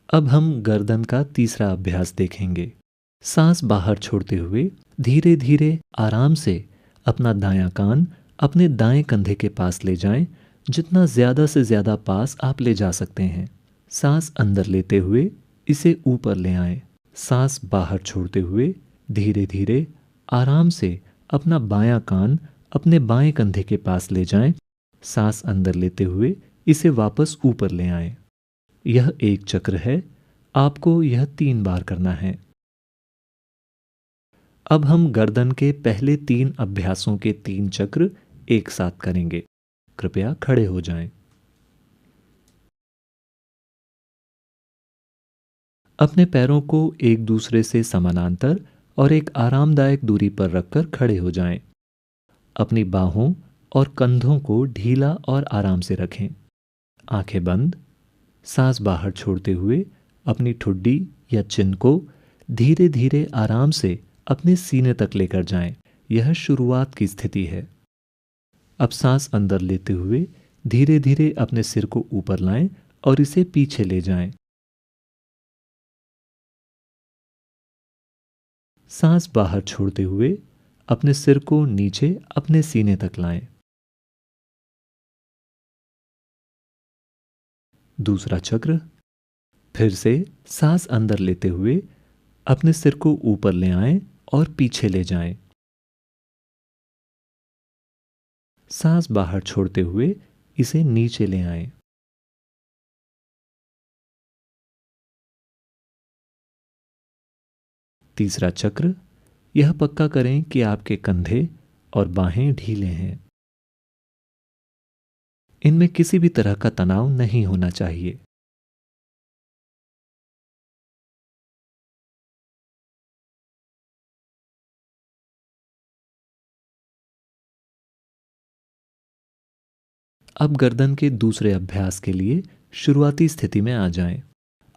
अब हम गर्दन का तीसरा अभ्यास देखेंगे। सांस बाहर छोड़ते हुए धीरे धीरे आराम से अपना दायां कान अपने दाएं कंधे के पास ले जाएं, जितना ज्यादा से ज्यादा पास आप ले जा सकते हैं। सांस अंदर लेते हुए इसे ऊपर ले आएं। सांस बाहर छोड़ते हुए धीरे धीरे आराम से अपना बायां कान अपने बाएं कंधे के पास ले जाएं। सांस अंदर लेते हुए इसे वापस ऊपर ले आएं। यह एक चक्र है। आपको यह 3 बार करना है। अब हम गर्दन के पहले 3 अभ्यासों के 3 चक्र एक साथ करेंगे। कृपया खड़े हो जाएं। अपने पैरों को एक दूसरे से समानांतर और एक आरामदायक दूरी पर रखकर खड़े हो जाएं। अपनी बाहों और कंधों को ढीला और आराम से रखें। आंखें बंद। सांस बाहर छोड़ते हुए अपनी ठुड्डी या चिन को धीरे धीरे आराम से अपने सीने तक लेकर जाएं। यह शुरुआत की स्थिति है। अब सांस अंदर लेते हुए धीरे धीरे अपने सिर को ऊपर लाएं और इसे पीछे ले जाएं। सांस बाहर छोड़ते हुए अपने सिर को नीचे अपने सीने तक लाएं। दूसरा चक्र। फिर से सांस अंदर लेते हुए अपने सिर को ऊपर ले आएं और पीछे ले जाएं। सांस बाहर छोड़ते हुए इसे नीचे ले आएं। तीसरा चक्र। यह पक्का करें कि आपके कंधे और बाहें ढीले हैं। इनमें किसी भी तरह का तनाव नहीं होना चाहिए। अब गर्दन के दूसरे अभ्यास के लिए शुरुआती स्थिति में आ जाएं।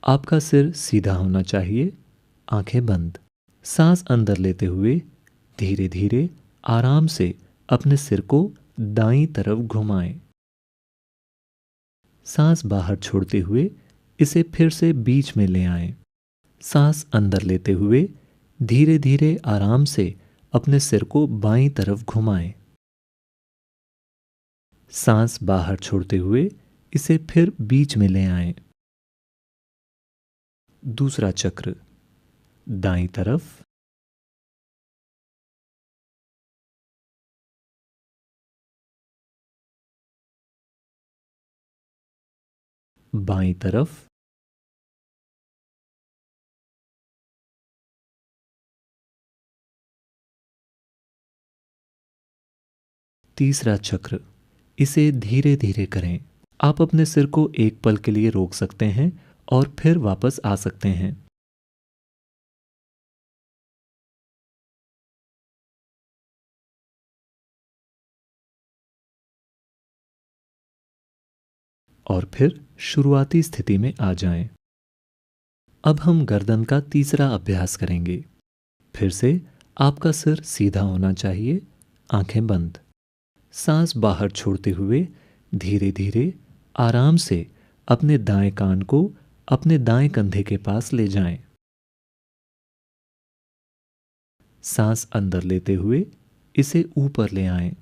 आपका सिर सीधा होना चाहिए। आंखें बंद। सांस अंदर लेते हुए धीरे धीरे आराम से अपने सिर को दाईं तरफ घुमाएं। सांस बाहर छोड़ते हुए इसे फिर से बीच में ले आएं। सांस अंदर लेते हुए धीरे धीरे आराम से अपने सिर को बाईं तरफ घुमाएं। सांस बाहर छोड़ते हुए इसे फिर बीच में ले आएं। दूसरा चक्र। दाईं तरफ। बाईं तरफ, तीसरा चक्र, इसे धीरे धीरे करें। आप अपने सिर को एक पल के लिए रोक सकते हैं और फिर वापस आ सकते हैं। और फिर शुरुआती स्थिति में आ जाएं। अब हम गर्दन का तीसरा अभ्यास करेंगे। फिर से आपका सिर सीधा होना चाहिए, आंखें बंद। सांस बाहर छोड़ते हुए धीरे धीरे आराम से अपने दाएं कान को अपने दाएं कंधे के पास ले जाएं। सांस अंदर लेते हुए इसे ऊपर ले आएं।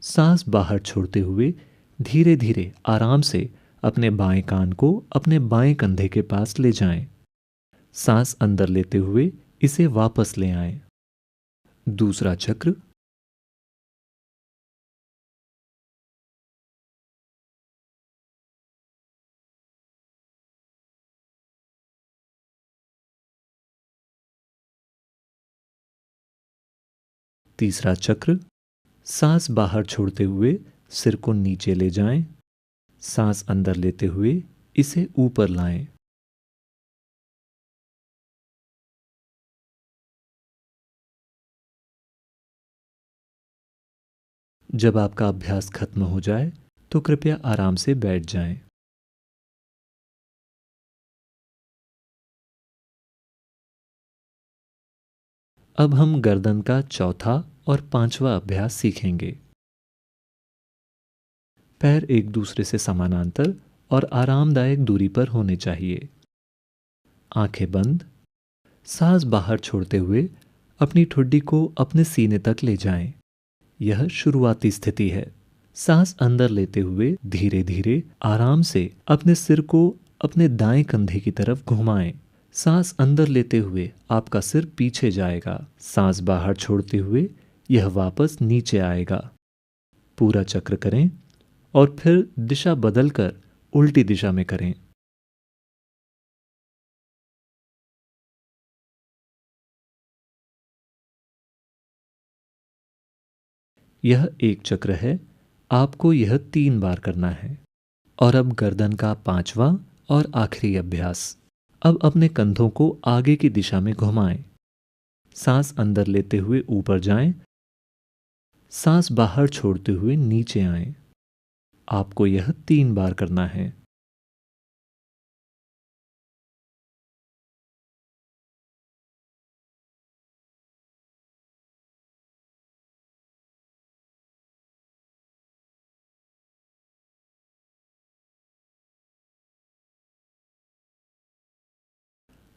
सांस बाहर छोड़ते हुए धीरे धीरे आराम से अपने बाएं कान को अपने बाएं कंधे के पास ले जाएं। सांस अंदर लेते हुए इसे वापस ले आएं। दूसरा चक्र। तीसरा चक्र। सांस बाहर छोड़ते हुए सिर को नीचे ले जाएं। सांस अंदर लेते हुए इसे ऊपर लाएं। जब आपका अभ्यास खत्म हो जाए तो कृपया आराम से बैठ जाएं। अब हम गर्दन का चौथा और पांचवा अभ्यास सीखेंगे। पैर एक दूसरे से समानांतर और आरामदायक दूरी पर होने चाहिए। आंखें बंद। सांस बाहर छोड़ते हुए अपनी ठुड्डी को अपने सीने तक ले जाएं। यह शुरुआती स्थिति है। सांस अंदर लेते हुए धीरे धीरे आराम से अपने सिर को अपने दाएं कंधे की तरफ घुमाएं। सांस अंदर लेते हुए आपका सिर पीछे जाएगा। सांस बाहर छोड़ते हुए यह वापस नीचे आएगा। पूरा चक्र करें और फिर दिशा बदलकर उल्टी दिशा में करें। यह एक चक्र है, आपको यह 3 बार करना है। और अब गर्दन का पांचवा और आखिरी अभ्यास। अब अपने कंधों को आगे की दिशा में घुमाएं। सांस अंदर लेते हुए ऊपर जाएं। सांस बाहर छोड़ते हुए नीचे आएं। आपको यह 3 बार करना है।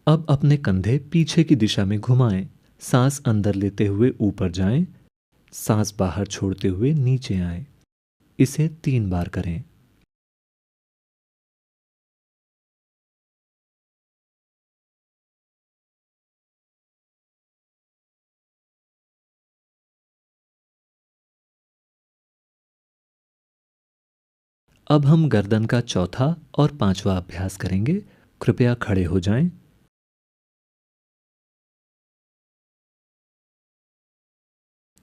अब अपने कंधे पीछे की दिशा में घुमाएं। सांस अंदर लेते हुए ऊपर जाएं। सांस बाहर छोड़ते हुए नीचे आएं। इसे 3 बार करें। अब हम गर्दन का चौथा और पांचवा अभ्यास करेंगे। कृपया खड़े हो जाएं।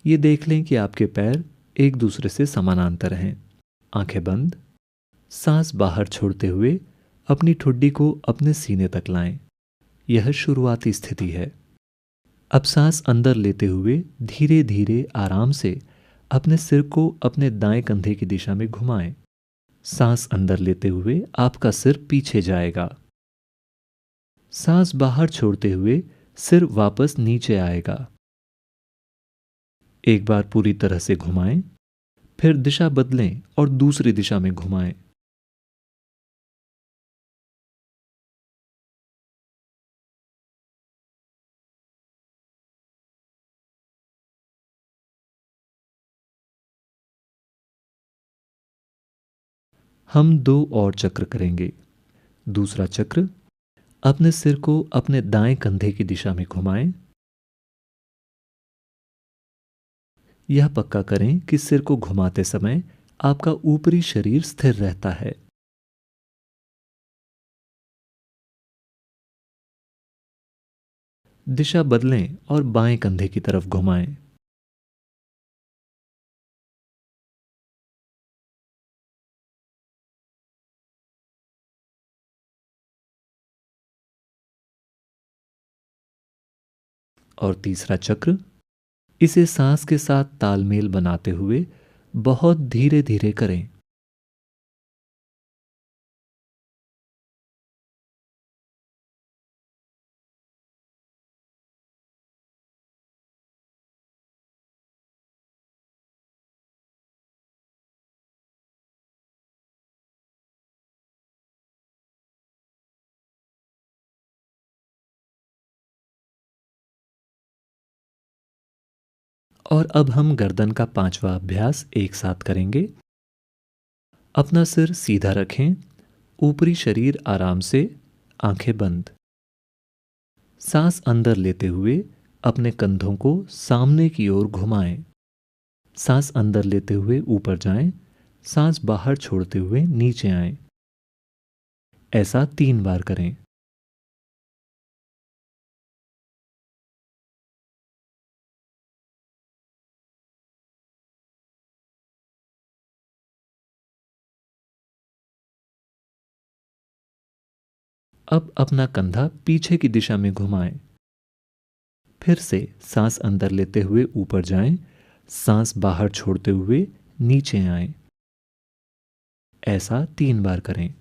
ये देख लें कि आपके पैर एक दूसरे से समानांतर हैं। आंखें बंद। सांस बाहर छोड़ते हुए अपनी ठुड्डी को अपने सीने तक लाएं। यह शुरुआती स्थिति है। अब सांस अंदर लेते हुए धीरे धीरे आराम से अपने सिर को अपने दाएं कंधे की दिशा में घुमाएं। सांस अंदर लेते हुए आपका सिर पीछे जाएगा। सांस बाहर छोड़ते हुए सिर वापस नीचे आएगा। एक बार पूरी तरह से घुमाएं, फिर दिशा बदलें और दूसरी दिशा में घुमाएं। हम 2 और चक्र करेंगे। दूसरा चक्र। अपने सिर को अपने दाएं कंधे की दिशा में घुमाएं। यह पक्का करें कि सिर को घुमाते समय आपका ऊपरी शरीर स्थिर रहता है। दिशा बदलें और बाएं कंधे की तरफ घुमाएं। और तीसरा चक्र, इसे सांस के साथ तालमेल बनाते हुए बहुत धीरे धीरे करें। और अब हम गर्दन का पांचवा अभ्यास एक साथ करेंगे। अपना सिर सीधा रखें, ऊपरी शरीर आराम से, आंखें बंद। सांस अंदर लेते हुए अपने कंधों को सामने की ओर घुमाएं। सांस अंदर लेते हुए ऊपर जाएं, सांस बाहर छोड़ते हुए नीचे आएं। ऐसा 3 बार करें। अब अपना कंधा पीछे की दिशा में घुमाएं। फिर से सांस अंदर लेते हुए ऊपर जाएं, सांस बाहर छोड़ते हुए नीचे आएं। ऐसा 3 बार करें।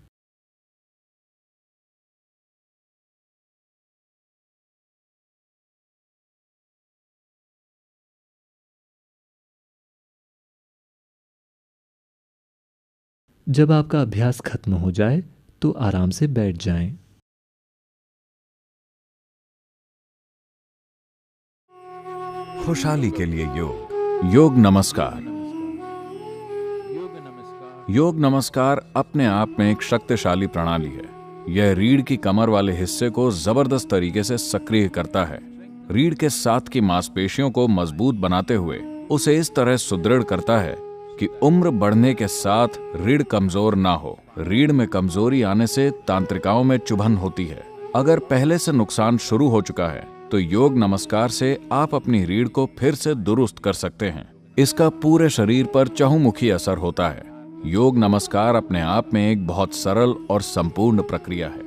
जब आपका अभ्यास खत्म हो जाए तो आराम से बैठ जाएं। खुशहाली के लिए योग। योग नमस्कार। योग नमस्कार अपने आप में एक शक्तिशाली प्रणाली है। यह रीढ़ की कमर वाले हिस्से को जबरदस्त तरीके से सक्रिय करता है। रीढ़ के साथ की मांसपेशियों को मजबूत बनाते हुए उसे इस तरह सुदृढ़ करता है कि उम्र बढ़ने के साथ रीढ़ कमजोर ना हो। रीढ़ में कमजोरी आने से तांत्रिकाओं में चुभन होती है। अगर पहले से नुकसान शुरू हो चुका है तो योग नमस्कार से आप अपनी रीढ़ को फिर से दुरुस्त कर सकते हैं। इसका पूरे शरीर पर चहुमुखी असर होता है। योग नमस्कार अपने आप में एक बहुत सरल और संपूर्ण प्रक्रिया है।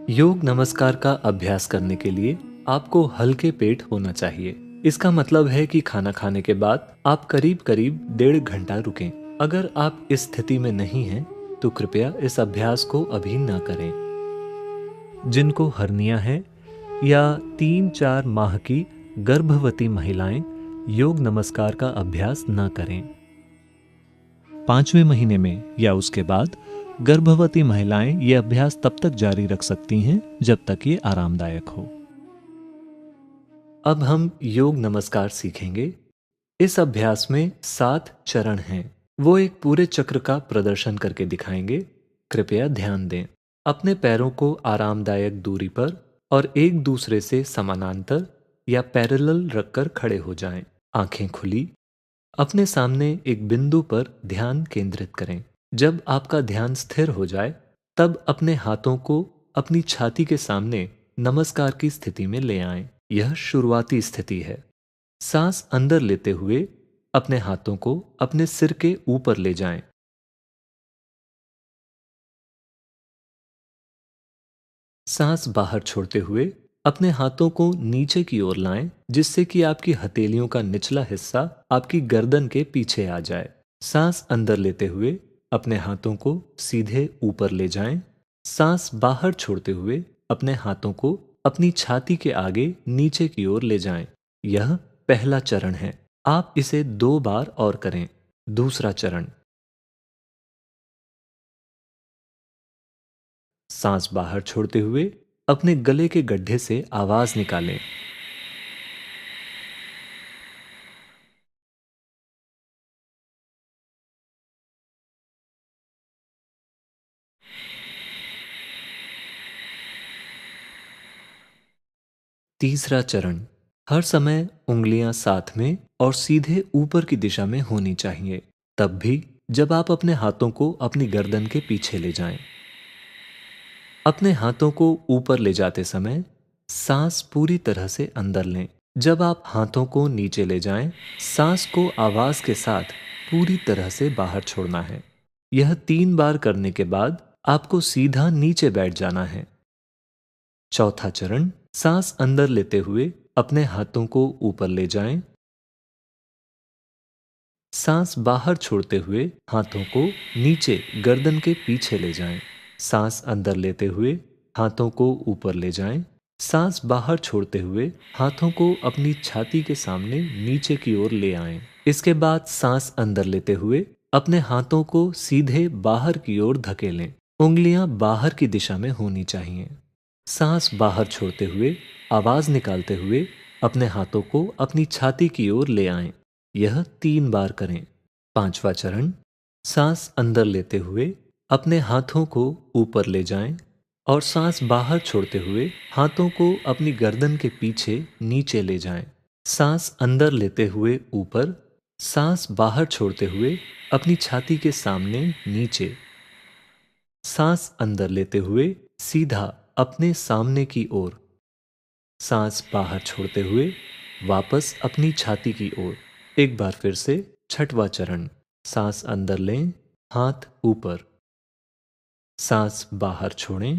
योग नमस्कार का अभ्यास करने के लिए आपको हल्के पेट होना चाहिए। इसका मतलब है कि खाना खाने के बाद आप करीब करीब 1.5 घंटा रुकें। अगर आप इस स्थिति में नहीं हैं तो कृपया इस अभ्यास को अभी ना करें। जिनको हर्निया है या 3-4 माह की गर्भवती महिलाएं योग नमस्कार का अभ्यास ना करें। 5वें महीने में या उसके बाद गर्भवती महिलाएं ये अभ्यास तब तक जारी रख सकती हैं जब तक ये आरामदायक हो। अब हम योग नमस्कार सीखेंगे। इस अभ्यास में 7 चरण हैं। वो एक पूरे चक्र का प्रदर्शन करके दिखाएंगे। कृपया ध्यान दें। अपने पैरों को आरामदायक दूरी पर और एक दूसरे से समानांतर या पैरेलल रखकर खड़े हो जाएं। आंखें खुली। अपने सामने एक बिंदु पर ध्यान केंद्रित करें। जब आपका ध्यान स्थिर हो जाए तब अपने हाथों को अपनी छाती के सामने नमस्कार की स्थिति में ले आएं। यह शुरुआती स्थिति है। सांस अंदर लेते हुए अपने हाथों को अपने सिर के ऊपर ले जाएं। सांस बाहर छोड़ते हुए अपने हाथों को नीचे की ओर लाएं, जिससे कि आपकी हथेलियों का निचला हिस्सा आपकी गर्दन के पीछे आ जाए। सांस अंदर लेते हुए अपने हाथों को सीधे ऊपर ले जाएं। सांस बाहर छोड़ते हुए अपने हाथों को अपनी छाती के आगे नीचे की ओर ले जाएं। यह पहला चरण है। आप इसे 2 बार और करें। दूसरा चरण। सांस बाहर छोड़ते हुए अपने गले के गड्ढे से आवाज निकालें। तीसरा चरण। हर समय उंगलियां साथ में और सीधे ऊपर की दिशा में होनी चाहिए, तब भी जब आप अपने हाथों को अपनी गर्दन के पीछे ले जाएं। अपने हाथों को ऊपर ले जाते समय सांस पूरी तरह से अंदर लें। जब आप हाथों को नीचे ले जाएं, सांस को आवाज के साथ पूरी तरह से बाहर छोड़ना है। यह 3 बार करने के बाद आपको सीधा नीचे बैठ जाना है। चौथा चरण, सांस अंदर लेते हुए अपने हाथों को ऊपर ले जाएं। सांस बाहर छोड़ते हुए हाथों को नीचे गर्दन के पीछे ले जाएं। सांस अंदर लेते हुए हाथों को ऊपर ले जाएं। सांस बाहर छोड़ते हुए हाथों को अपनी छाती के सामने नीचे की ओर ले आएं। इसके बाद सांस अंदर लेते हुए अपने हाथों को सीधे बाहर की ओर धकेलें। उंगलियां बाहर की दिशा में होनी चाहिए। सांस बाहर छोड़ते हुए आवाज निकालते हुए अपने हाथों को अपनी छाती की ओर ले आएं। यह 3 बार करें। पांचवा चरण, सांस अंदर लेते हुए अपने हाथों को ऊपर ले जाएं और सांस बाहर छोड़ते हुए हाथों को अपनी गर्दन के पीछे नीचे ले जाएं। सांस अंदर लेते हुए ऊपर, सांस बाहर छोड़ते हुए अपनी छाती के सामने नीचे। सांस अंदर लेते हुए सीधा अपने सामने की ओर। सांस बाहर छोड़ते हुए वापस अपनी छाती की ओर। एक बार फिर से छठवां चरण, सांस अंदर लें, हाथ ऊपर। सांस बाहर छोड़ें,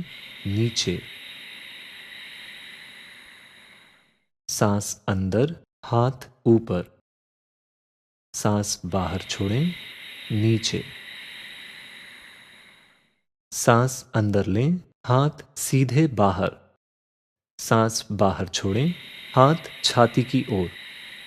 नीचे। सांस अंदर, हाथ ऊपर। सांस बाहर छोड़ें, नीचे। सांस अंदर लें, हाथ सीधे बाहर। सांस बाहर छोड़ें, हाथ छाती की ओर।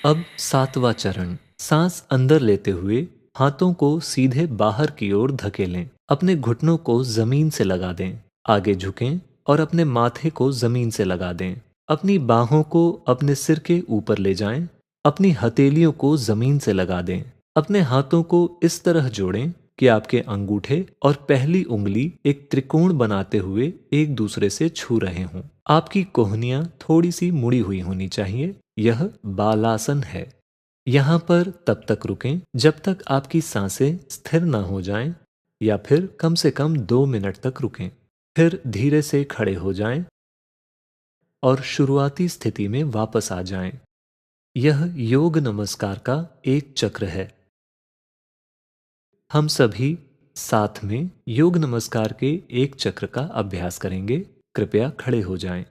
अब 7वां चरण, सांस अंदर लेते हुए हाथों को सीधे बाहर की ओर धकेलें। अपने घुटनों को जमीन से लगा दें। आगे झुकें और अपने माथे को जमीन से लगा दें। अपनी बाहों को अपने सिर के ऊपर ले जाएं। अपनी हथेलियों को जमीन से लगा दें। अपने हाथों को इस तरह जोड़ें कि आपके अंगूठे और पहली उंगली एक त्रिकोण बनाते हुए एक दूसरे से छू रहे हों। आपकी कोहनियां थोड़ी सी मुड़ी हुई होनी चाहिए। यह बालासन है। यहाँ पर तब तक रुकें जब तक आपकी सांसें स्थिर न हो जाएं, या फिर कम से कम 2 मिनट तक रुकें। फिर धीरे से खड़े हो जाएं और शुरुआती स्थिति में वापस आ जाएं। यह योग नमस्कार का एक चक्र है। हम सभी साथ में योग नमस्कार के एक चक्र का अभ्यास करेंगे। कृपया खड़े हो जाएं।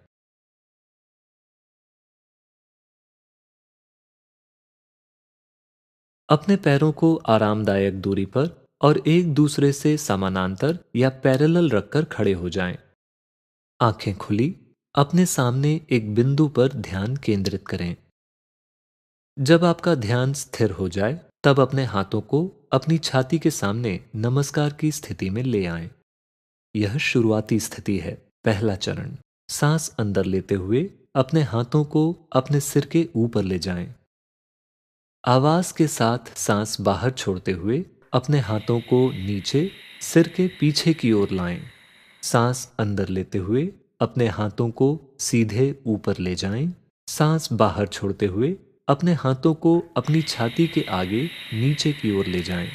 अपने पैरों को आरामदायक दूरी पर और एक दूसरे से समानांतर या पैरेलल रखकर खड़े हो जाएं। आंखें खुली, अपने सामने एक बिंदु पर ध्यान केंद्रित करें। जब आपका ध्यान स्थिर हो जाए, तब अपने हाथों को अपनी छाती के सामने नमस्कार की स्थिति में ले आएं। यह शुरुआती स्थिति है। पहला चरण, सांस अंदर लेते हुए अपने हाथों को अपने सिर के ऊपर ले जाएं। आवाज के साथ सांस बाहर छोड़ते हुए अपने हाथों को नीचे सिर के पीछे की ओर लाएं। सांस अंदर लेते हुए अपने हाथों को सीधे ऊपर ले जाएं। सांस बाहर छोड़ते हुए अपने हाथों को अपनी छाती के आगे नीचे की ओर ले जाएं।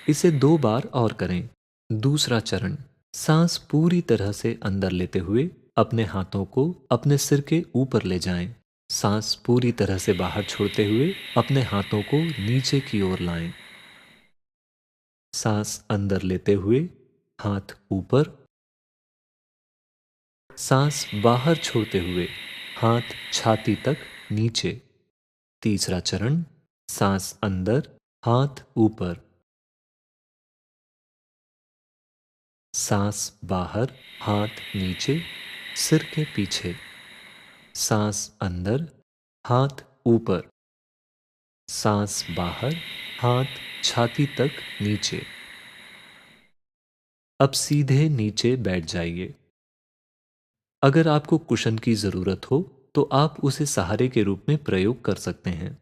इसे 2 बार और करें। दूसरा चरण, सांस पूरी तरह से अंदर लेते हुए अपने हाथों को अपने सिर के ऊपर ले जाएं। सांस पूरी तरह से बाहर छोड़ते हुए अपने हाथों को नीचे की ओर लाएं। सांस अंदर लेते हुए हाथ ऊपर। सांस बाहर छोड़ते हुए हाथ छाती तक नीचे। तीसरा चरण, सांस अंदर, हाथ ऊपर। सांस बाहर, हाथ नीचे, सिर के पीछे। सांस अंदर, हाथ ऊपर। सांस बाहर, हाथ छाती तक नीचे। अब सीधे नीचे बैठ जाइए। अगर आपको कुशन की जरूरत हो तो आप उसे सहारे के रूप में प्रयोग कर सकते हैं।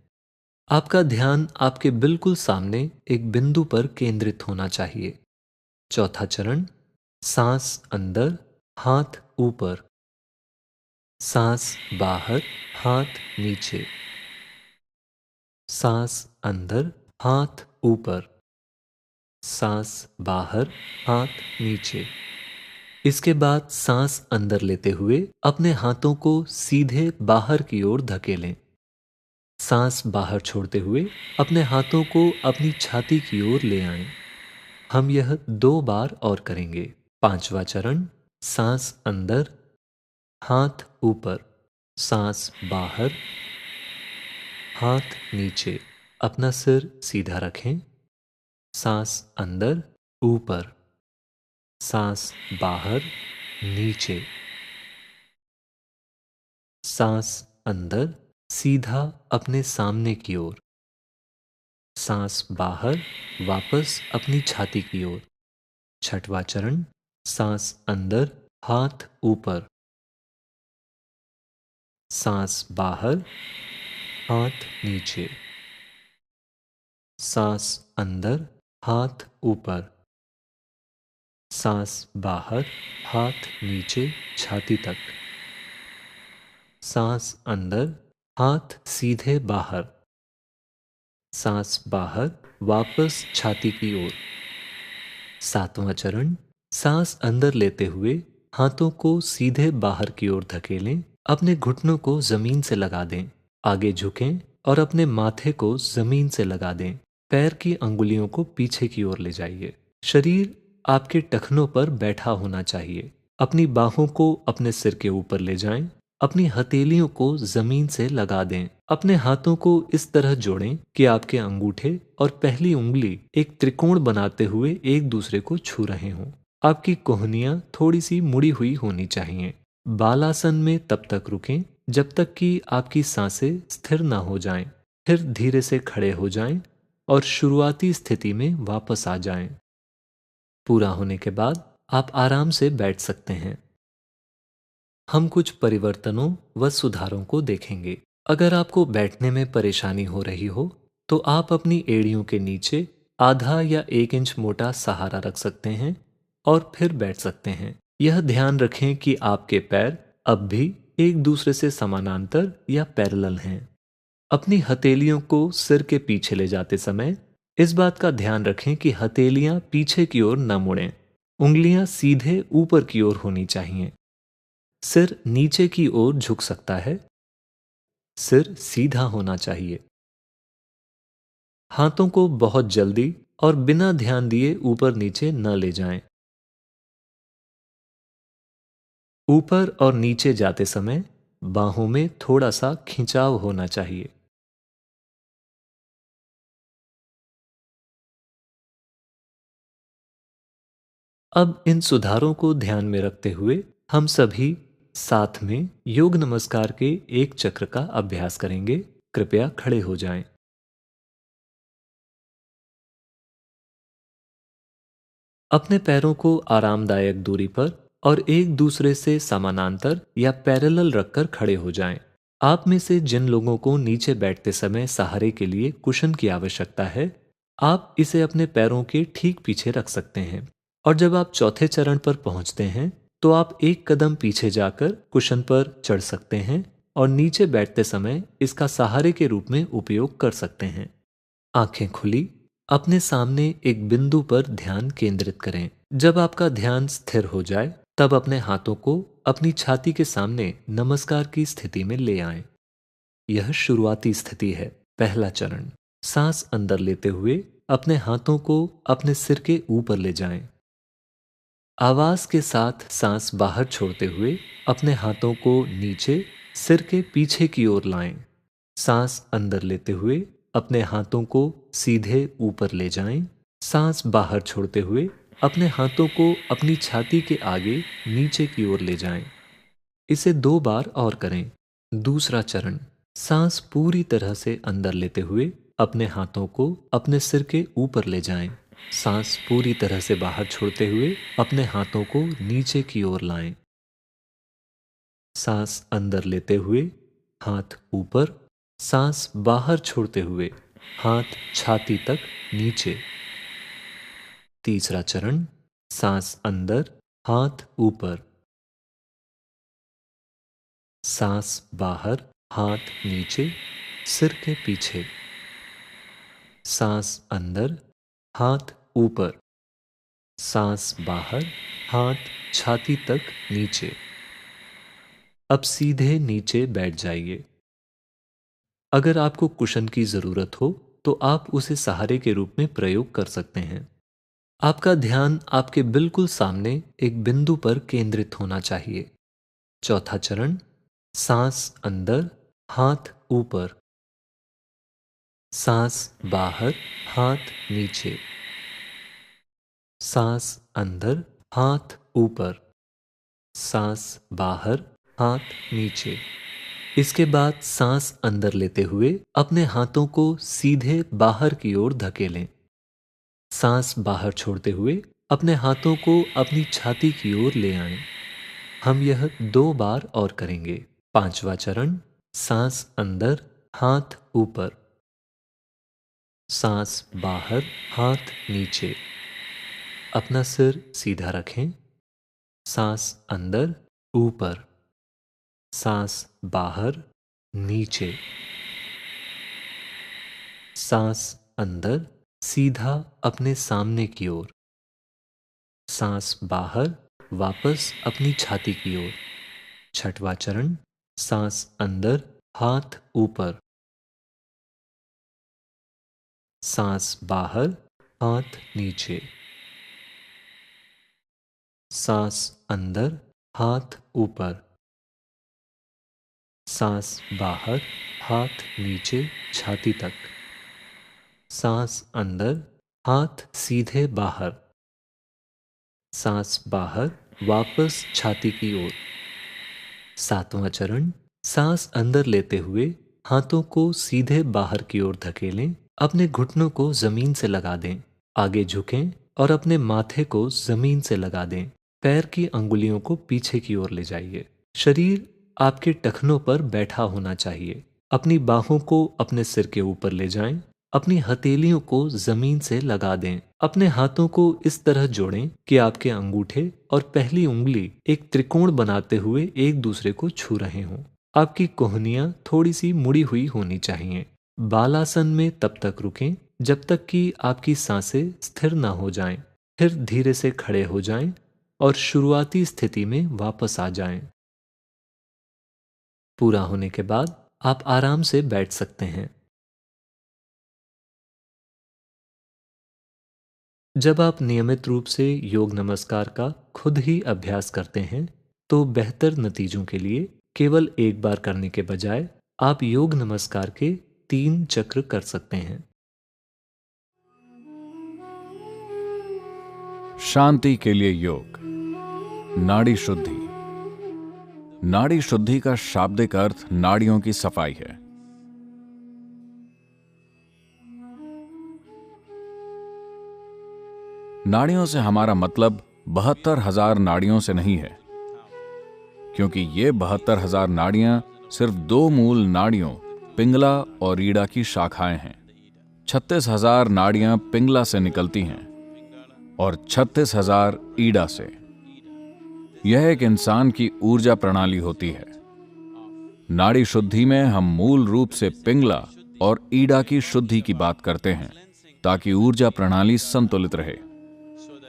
आपका ध्यान आपके बिल्कुल सामने एक बिंदु पर केंद्रित होना चाहिए। चौथा चरण, सांस अंदर, हाथ ऊपर। सांस बाहर, हाथ नीचे। सांस अंदर, हाथ ऊपर। सांस बाहर, हाथ नीचे। इसके बाद सांस अंदर लेते हुए अपने हाथों को सीधे बाहर की ओर धकेलें। सांस बाहर छोड़ते हुए अपने हाथों को अपनी छाती की ओर ले आएं। हम यह 2 बार और करेंगे। 5वां चरण। सांस अंदर, हाथ ऊपर, सांस बाहर, हाथ नीचे। अपना सिर सीधा रखें। सांस अंदर, ऊपर, सांस बाहर, नीचे, सांस अंदर, सीधा अपने सामने की ओर, सांस बाहर, वापस अपनी छाती की ओर। 6वां चरण। सांस अंदर, हाथ ऊपर, सांस बाहर, हाथ नीचे, सांस अंदर, हाथ ऊपर, सांस बाहर, हाथ नीचे छाती तक, सांस अंदर, हाथ सीधे बाहर, सांस बाहर, वापस छाती की ओर। 7वां चरण। सांस अंदर लेते हुए हाथों को सीधे बाहर की ओर धकेलें। अपने घुटनों को जमीन से लगा दें। आगे झुकें और अपने माथे को जमीन से लगा दें। पैर की अंगुलियों को पीछे की ओर ले जाइए। शरीर आपके टखनों पर बैठा होना चाहिए। अपनी बाहों को अपने सिर के ऊपर ले जाएं। अपनी हथेलियों को जमीन से लगा दें। अपने हाथों को इस तरह जोड़ें कि आपके अंगूठे और पहली उंगली एक त्रिकोण बनाते हुए एक दूसरे को छू रहे हों। आपकी कोहनियां थोड़ी सी मुड़ी हुई होनी चाहिए। बालासन में तब तक रुकें जब तक कि आपकी सांसें स्थिर ना हो जाएं। फिर धीरे से खड़े हो जाएं और शुरुआती स्थिति में वापस आ जाएं। पूरा होने के बाद आप आराम से बैठ सकते हैं। हम कुछ परिवर्तनों व सुधारों को देखेंगे। अगर आपको बैठने में परेशानी हो रही हो तो आप अपनी एड़ियों के नीचे आधा या 1 इंच मोटा सहारा रख सकते हैं और फिर बैठ सकते हैं। यह ध्यान रखें कि आपके पैर अब भी एक दूसरे से समानांतर या पैरेलल हैं। अपनी हथेलियों को सिर के पीछे ले जाते समय इस बात का ध्यान रखें कि हथेलियां पीछे की ओर न मुड़ें। उंगलियां सीधे ऊपर की ओर होनी चाहिए। सिर नीचे की ओर झुक सकता है। सिर सीधा होना चाहिए। हाथों को बहुत जल्दी और बिना ध्यान दिए ऊपर नीचे न ले जाएं। ऊपर और नीचे जाते समय बाहों में थोड़ा सा खिंचाव होना चाहिए। अब इन सुधारों को ध्यान में रखते हुए हम सभी साथ में योग नमस्कार के एक चक्र का अभ्यास करेंगे। कृपया खड़े हो जाएं। अपने पैरों को आरामदायक दूरी पर और एक दूसरे से समानांतर या पैरेलल रखकर खड़े हो जाएं। आप में से जिन लोगों को नीचे बैठते समय सहारे के लिए कुशन की आवश्यकता है, आप इसे अपने पैरों के ठीक पीछे रख सकते हैं। और जब आप चौथे चरण पर पहुंचते हैं तो आप एक कदम पीछे जाकर कुशन पर चढ़ सकते हैं और नीचे बैठते समय इसका सहारे के रूप में उपयोग कर सकते हैं। आंखें खुली अपने सामने एक बिंदु पर ध्यान केंद्रित करें। जब आपका ध्यान स्थिर हो जाए तब अपने हाथों को अपनी छाती के सामने नमस्कार की स्थिति में ले आएं। यह शुरुआती स्थिति है। पहला चरण। सांस अंदर लेते हुए अपने हाथों को अपने सिर के ऊपर ले जाएं। आवाज के साथ सांस बाहर छोड़ते हुए अपने हाथों को नीचे सिर के पीछे की ओर लाएं। सांस अंदर लेते हुए अपने हाथों को सीधे ऊपर ले जाएं। सांस बाहर छोड़ते हुए अपने हाथों को अपनी छाती के आगे नीचे की ओर ले जाएं। इसे 2 बार और करें। दूसरा चरण। सांस पूरी तरह से अंदर लेते हुए अपने हाथों को अपने सिर के ऊपर ले जाएं। सांस पूरी तरह से बाहर छोड़ते हुए अपने हाथों को नीचे की ओर लाएं। सांस अंदर लेते हुए हाथ ऊपर, सांस बाहर छोड़ते हुए हाथ छाती तक नीचे। तीसरा चरण। सांस अंदर, हाथ ऊपर, सांस बाहर, हाथ नीचे, सिर के पीछे। सांस अंदर, हाथ ऊपर, सांस बाहर, हाथ छाती तक नीचे। अब सीधे नीचे बैठ जाइए। अगर आपको कुशन की जरूरत हो तो आप उसे सहारे के रूप में प्रयोग कर सकते हैं। आपका ध्यान आपके बिल्कुल सामने एक बिंदु पर केंद्रित होना चाहिए। चौथा चरण, सांस अंदर, हाथ ऊपर, सांस बाहर, हाथ नीचे, सांस अंदर, हाथ ऊपर, सांस बाहर, हाथ नीचे। इसके बाद सांस अंदर लेते हुए अपने हाथों को सीधे बाहर की ओर धकेलें। सांस बाहर छोड़ते हुए अपने हाथों को अपनी छाती की ओर ले आएं। हम यह 2 बार और करेंगे। पांचवा चरण, सांस अंदर, हाथ ऊपर, सांस बाहर, हाथ नीचे। अपना सिर सीधा रखें। सांस अंदर, ऊपर, सांस बाहर, नीचे, सांस अंदर, सीधा अपने सामने की ओर, सांस बाहर, वापस अपनी छाती की ओर। छठवां चरण, सांस अंदर, हाथ ऊपर, सांस बाहर, हाथ नीचे, सांस अंदर, हाथ ऊपर, सांस बाहर, हाथ नीचे छाती तक, सांस अंदर, हाथ सीधे बाहर, सांस बाहर, वापस छाती की ओर। सातवां चरण, सांस अंदर लेते हुए हाथों को सीधे बाहर की ओर धकेलें। अपने घुटनों को जमीन से लगा दें। आगे झुकें और अपने माथे को जमीन से लगा दें। पैर की अंगुलियों को पीछे की ओर ले जाइए। शरीर आपके टखनों पर बैठा होना चाहिए। अपनी बाहों को अपने सिर के ऊपर ले जाएं। अपनी हथेलियों को जमीन से लगा दें। अपने हाथों को इस तरह जोड़ें कि आपके अंगूठे और पहली उंगली एक त्रिकोण बनाते हुए एक दूसरे को छू रहे हों। आपकी कोहनियां थोड़ी सी मुड़ी हुई होनी चाहिए। बालासन में तब तक रुकें जब तक कि आपकी सांसें स्थिर न हो जाएं। फिर धीरे से खड़े हो जाएं और शुरुआती स्थिति में वापस आ जाएं। पूरा होने के बाद आप आराम से बैठ सकते हैं। जब आप नियमित रूप से योग नमस्कार का खुद ही अभ्यास करते हैं तो बेहतर नतीजों के लिए केवल एक बार करने के बजाय आप योग नमस्कार के 3 चक्र कर सकते हैं। शांति के लिए योग। नाड़ी शुद्धि। नाड़ी शुद्धि का शाब्दिक अर्थ नाड़ियों की सफाई है। नाड़ियों से हमारा मतलब 72,000 नाड़ियों से नहीं है, क्योंकि ये 72,000 नाड़ियां सिर्फ 2 मूल नाड़ियों पिंगला और रीढ़ा की शाखाएं हैं। 36,000 नाड़ियां पिंगला से निकलती हैं और 36,000 ईड़ा से। यह एक इंसान की ऊर्जा प्रणाली होती है। नाड़ी शुद्धि में हम मूल रूप से पिंगला और ईड़ा की शुद्धि की बात करते हैं ताकि ऊर्जा प्रणाली संतुलित रहे।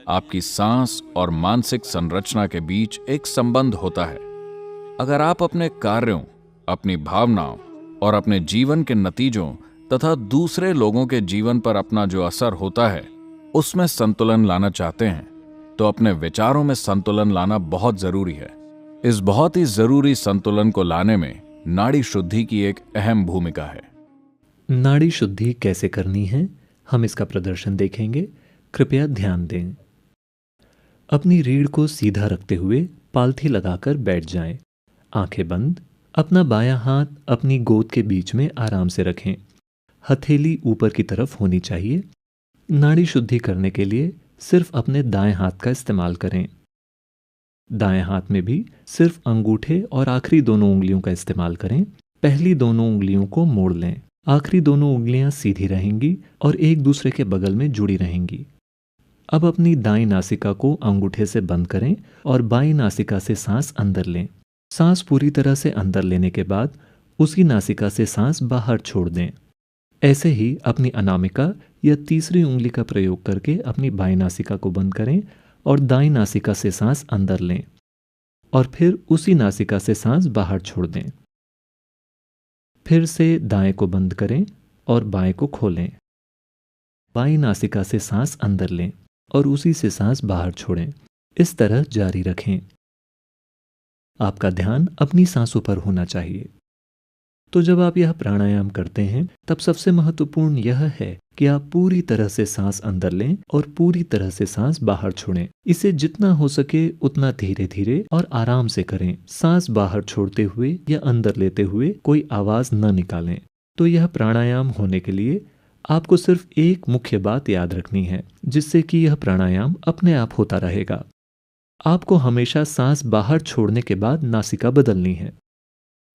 आपकी सांस और मानसिक संरचना के बीच एक संबंध होता है। अगर आप अपने कार्यों, अपनी भावनाओं और अपने जीवन के नतीजों तथा दूसरे लोगों के जीवन पर अपना जो असर होता है उसमें संतुलन लाना चाहते हैं तो अपने विचारों में संतुलन लाना बहुत जरूरी है। इस बहुत ही जरूरी संतुलन को लाने में नाड़ी शुद्धि की एक अहम भूमिका है। नाड़ी शुद्धि कैसे करनी है, हम इसका प्रदर्शन देखेंगे। कृपया ध्यान दें। अपनी रीढ़ को सीधा रखते हुए पालथी लगाकर बैठ जाएं। आंखें बंद। अपना बायां हाथ अपनी गोद के बीच में आराम से रखें। हथेली ऊपर की तरफ होनी चाहिए। नाड़ी शुद्धि करने के लिए सिर्फ अपने दाएं हाथ का इस्तेमाल करें। दाएं हाथ में भी सिर्फ अंगूठे और आखिरी दोनों उंगलियों का इस्तेमाल करें। पहली दोनों उंगलियों को मोड़ लें। आखिरी दोनों उंगलियां सीधी रहेंगी और एक दूसरे के बगल में जुड़ी रहेंगी। अब अपनी दाईं नासिका को अंगूठे से बंद करें और बाईं नासिका से सांस अंदर लें। सांस पूरी तरह से अंदर लेने के बाद उसी नासिका से सांस बाहर छोड़ दें। ऐसे ही अपनी अनामिका या तीसरी उंगली का प्रयोग करके अपनी बाईं नासिका को बंद करें और दाईं नासिका से सांस अंदर लें और फिर उसी नासिका से सांस बाहर छोड़ दें। फिर से दाएं को बंद करें और बाएं को खोलें। बाईं नासिका से सांस अंदर लें और उसी से सांस बाहर छोड़ें। इस तरह जारी रखें। आपका ध्यान अपनी सांसों पर होना चाहिए। तो जब आप यह प्राणायाम करते हैं तब सबसे महत्वपूर्ण यह है कि आप पूरी तरह से सांस अंदर लें और पूरी तरह से सांस बाहर छोड़ें। इसे जितना हो सके उतना धीरे धीरे और आराम से करें। सांस बाहर छोड़ते हुए या अंदर लेते हुए कोई आवाज न निकालें। तो यह प्राणायाम होने के लिए आपको सिर्फ एक मुख्य बात याद रखनी है, जिससे कि यह प्राणायाम अपने आप होता रहेगा। आपको हमेशा सांस बाहर छोड़ने के बाद नासिका बदलनी है।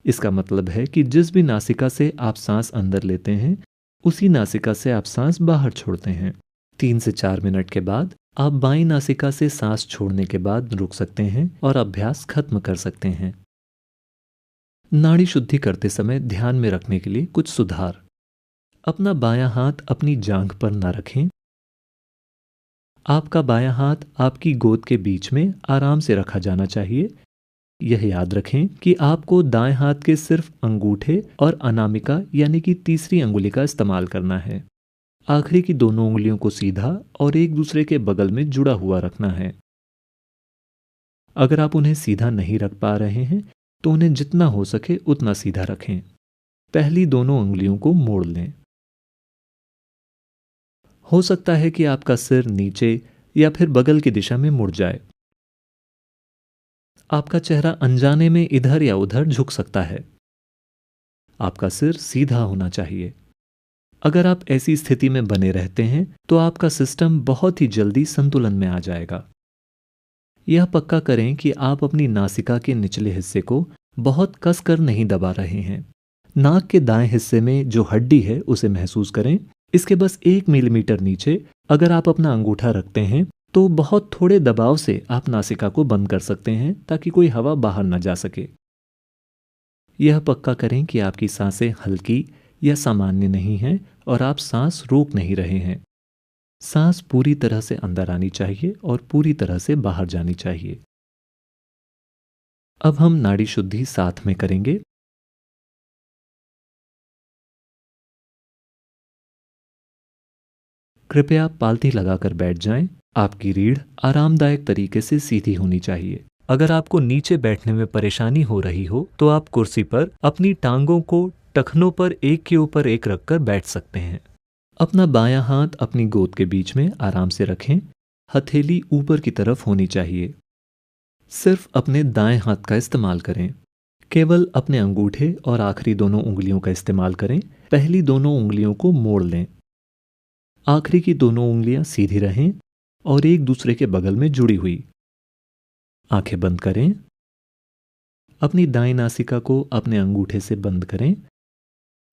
इसका मतलब है कि जिस भी नासिका से आप सांस अंदर लेते हैं उसी नासिका से आप सांस बाहर छोड़ते हैं। 3 से 4 मिनट के बाद आप बाईं नासिका से सांस छोड़ने के बाद रुक सकते हैं और अभ्यास खत्म कर सकते हैं। नाड़ी शुद्धि करते समय ध्यान में रखने के लिए कुछ सुधार। अपना बायां हाथ अपनी जांघ पर न रखें। आपका बायां हाथ आपकी गोद के बीच में आराम से रखा जाना चाहिए। यह याद रखें कि आपको दाएं हाथ के सिर्फ अंगूठे और अनामिका यानी कि तीसरी अंगुली का इस्तेमाल करना है। आखिरी की दोनों उंगलियों को सीधा और एक दूसरे के बगल में जुड़ा हुआ रखना है। अगर आप उन्हें सीधा नहीं रख पा रहे हैं तो उन्हें जितना हो सके उतना सीधा रखें। पहली दोनों उंगलियों को मोड़ लें। हो सकता है कि आपका सिर नीचे या फिर बगल की दिशा में मुड़ जाए। आपका चेहरा अनजाने में इधर या उधर झुक सकता है। आपका सिर सीधा होना चाहिए। अगर आप ऐसी स्थिति में बने रहते हैं तो आपका सिस्टम बहुत ही जल्दी संतुलन में आ जाएगा। यह पक्का करें कि आप अपनी नासिका के निचले हिस्से को बहुत कसकर नहीं दबा रहे हैं। नाक के दाएं हिस्से में जो हड्डी है उसे महसूस करें। इसके बस 1 मिलीमीटर नीचे अगर आप अपना अंगूठा रखते हैं तो बहुत थोड़े दबाव से आप नासिका को बंद कर सकते हैं ताकि कोई हवा बाहर न जा सके। यह पक्का करें कि आपकी सांसें हल्की या सामान्य नहीं हैं और आप सांस रोक नहीं रहे हैं। सांस पूरी तरह से अंदर आनी चाहिए और पूरी तरह से बाहर जानी चाहिए। अब हम नाड़ी शुद्धि साथ में करेंगे। कृपया पालथी लगाकर बैठ जाएं। आपकी रीढ़ आरामदायक तरीके से सीधी होनी चाहिए। अगर आपको नीचे बैठने में परेशानी हो रही हो तो आप कुर्सी पर अपनी टांगों को टखनों पर एक के ऊपर एक रखकर बैठ सकते हैं। अपना बायां हाथ अपनी गोद के बीच में आराम से रखें। हथेली ऊपर की तरफ होनी चाहिए। सिर्फ अपने दाएं हाथ का इस्तेमाल करें। केवल अपने अंगूठे और आखिरी दोनों उंगलियों का इस्तेमाल करें। पहली दोनों उंगलियों को मोड़ लें। आखिरी की दोनों उंगलियां सीधी रहें और एक दूसरे के बगल में जुड़ी हुई। आंखें बंद करें। अपनी दाईं नासिका को अपने अंगूठे से बंद करें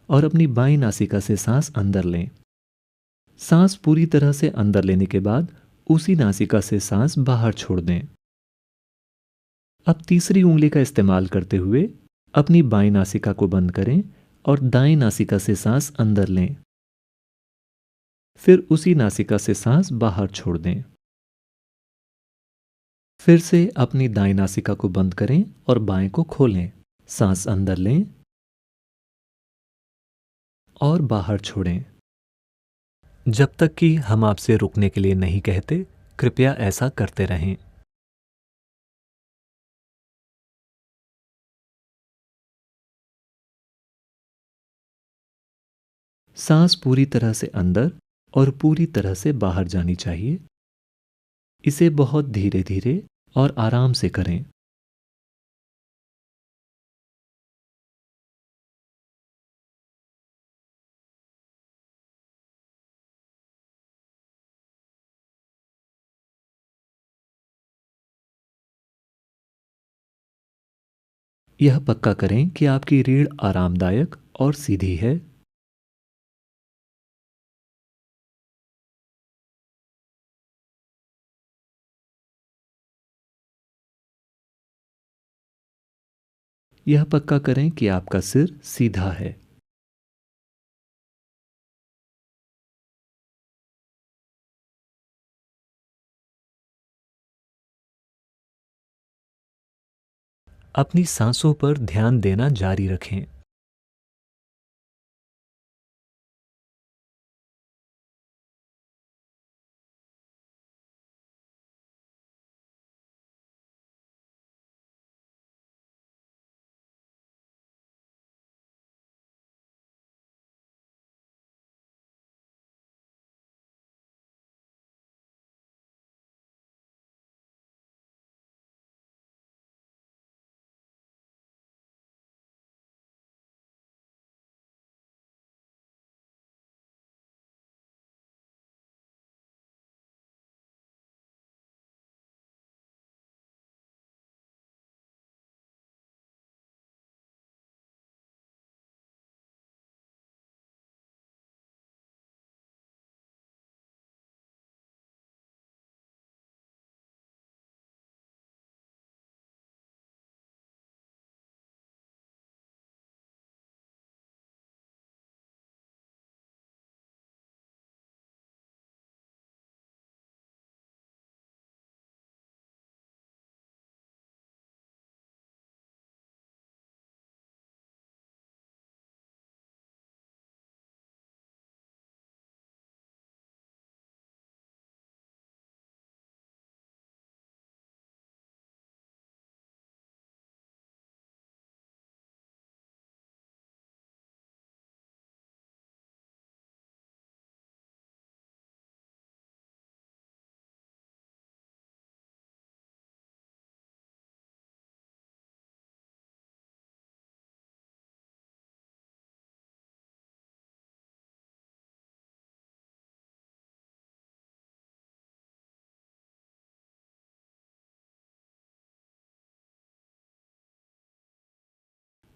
और अपनी बाईं नासिका से सांस अंदर लें। सांस पूरी तरह से अंदर लेने के बाद उसी नासिका से सांस बाहर छोड़ दें। अब तीसरी उंगली का इस्तेमाल करते हुए अपनी बाईं नासिका को बंद करें और दाईं नासिका से सांस अंदर लें। फिर उसी नासिका से सांस बाहर छोड़ दें। फिर से अपनी दाईं नासिका को बंद करें और बाएं को खोलें। सांस अंदर लें और बाहर छोड़ें। जब तक कि हम आपसे रुकने के लिए नहीं कहते, कृपया ऐसा करते रहें। सांस पूरी तरह से अंदर और पूरी तरह से बाहर जानी चाहिए। इसे बहुत धीरे धीरे और आराम से करें। यह पक्का करें कि आपकी रीढ़ आरामदायक और सीधी है। यह पक्का करें कि आपका सिर सीधा है। अपनी सांसों पर ध्यान देना जारी रखें।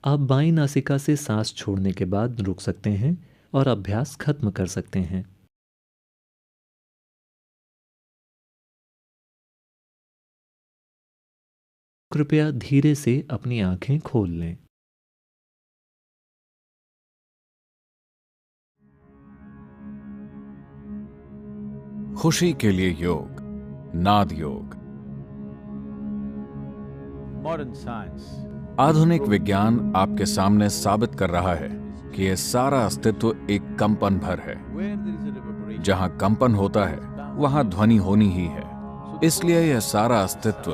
आप बाईं नासिका से सांस छोड़ने के बाद रुक सकते हैं और अभ्यास खत्म कर सकते हैं। कृपया धीरे से अपनी आंखें खोल लें। खुशी के लिए योग, नाद योग। Modern science आधुनिक विज्ञान आपके सामने साबित कर रहा है कि यह सारा अस्तित्व एक कंपन भर है। where there is a reverberation, जहां कंपन होता है वहां ध्वनि होनी ही है, इसलिए यह सारा अस्तित्व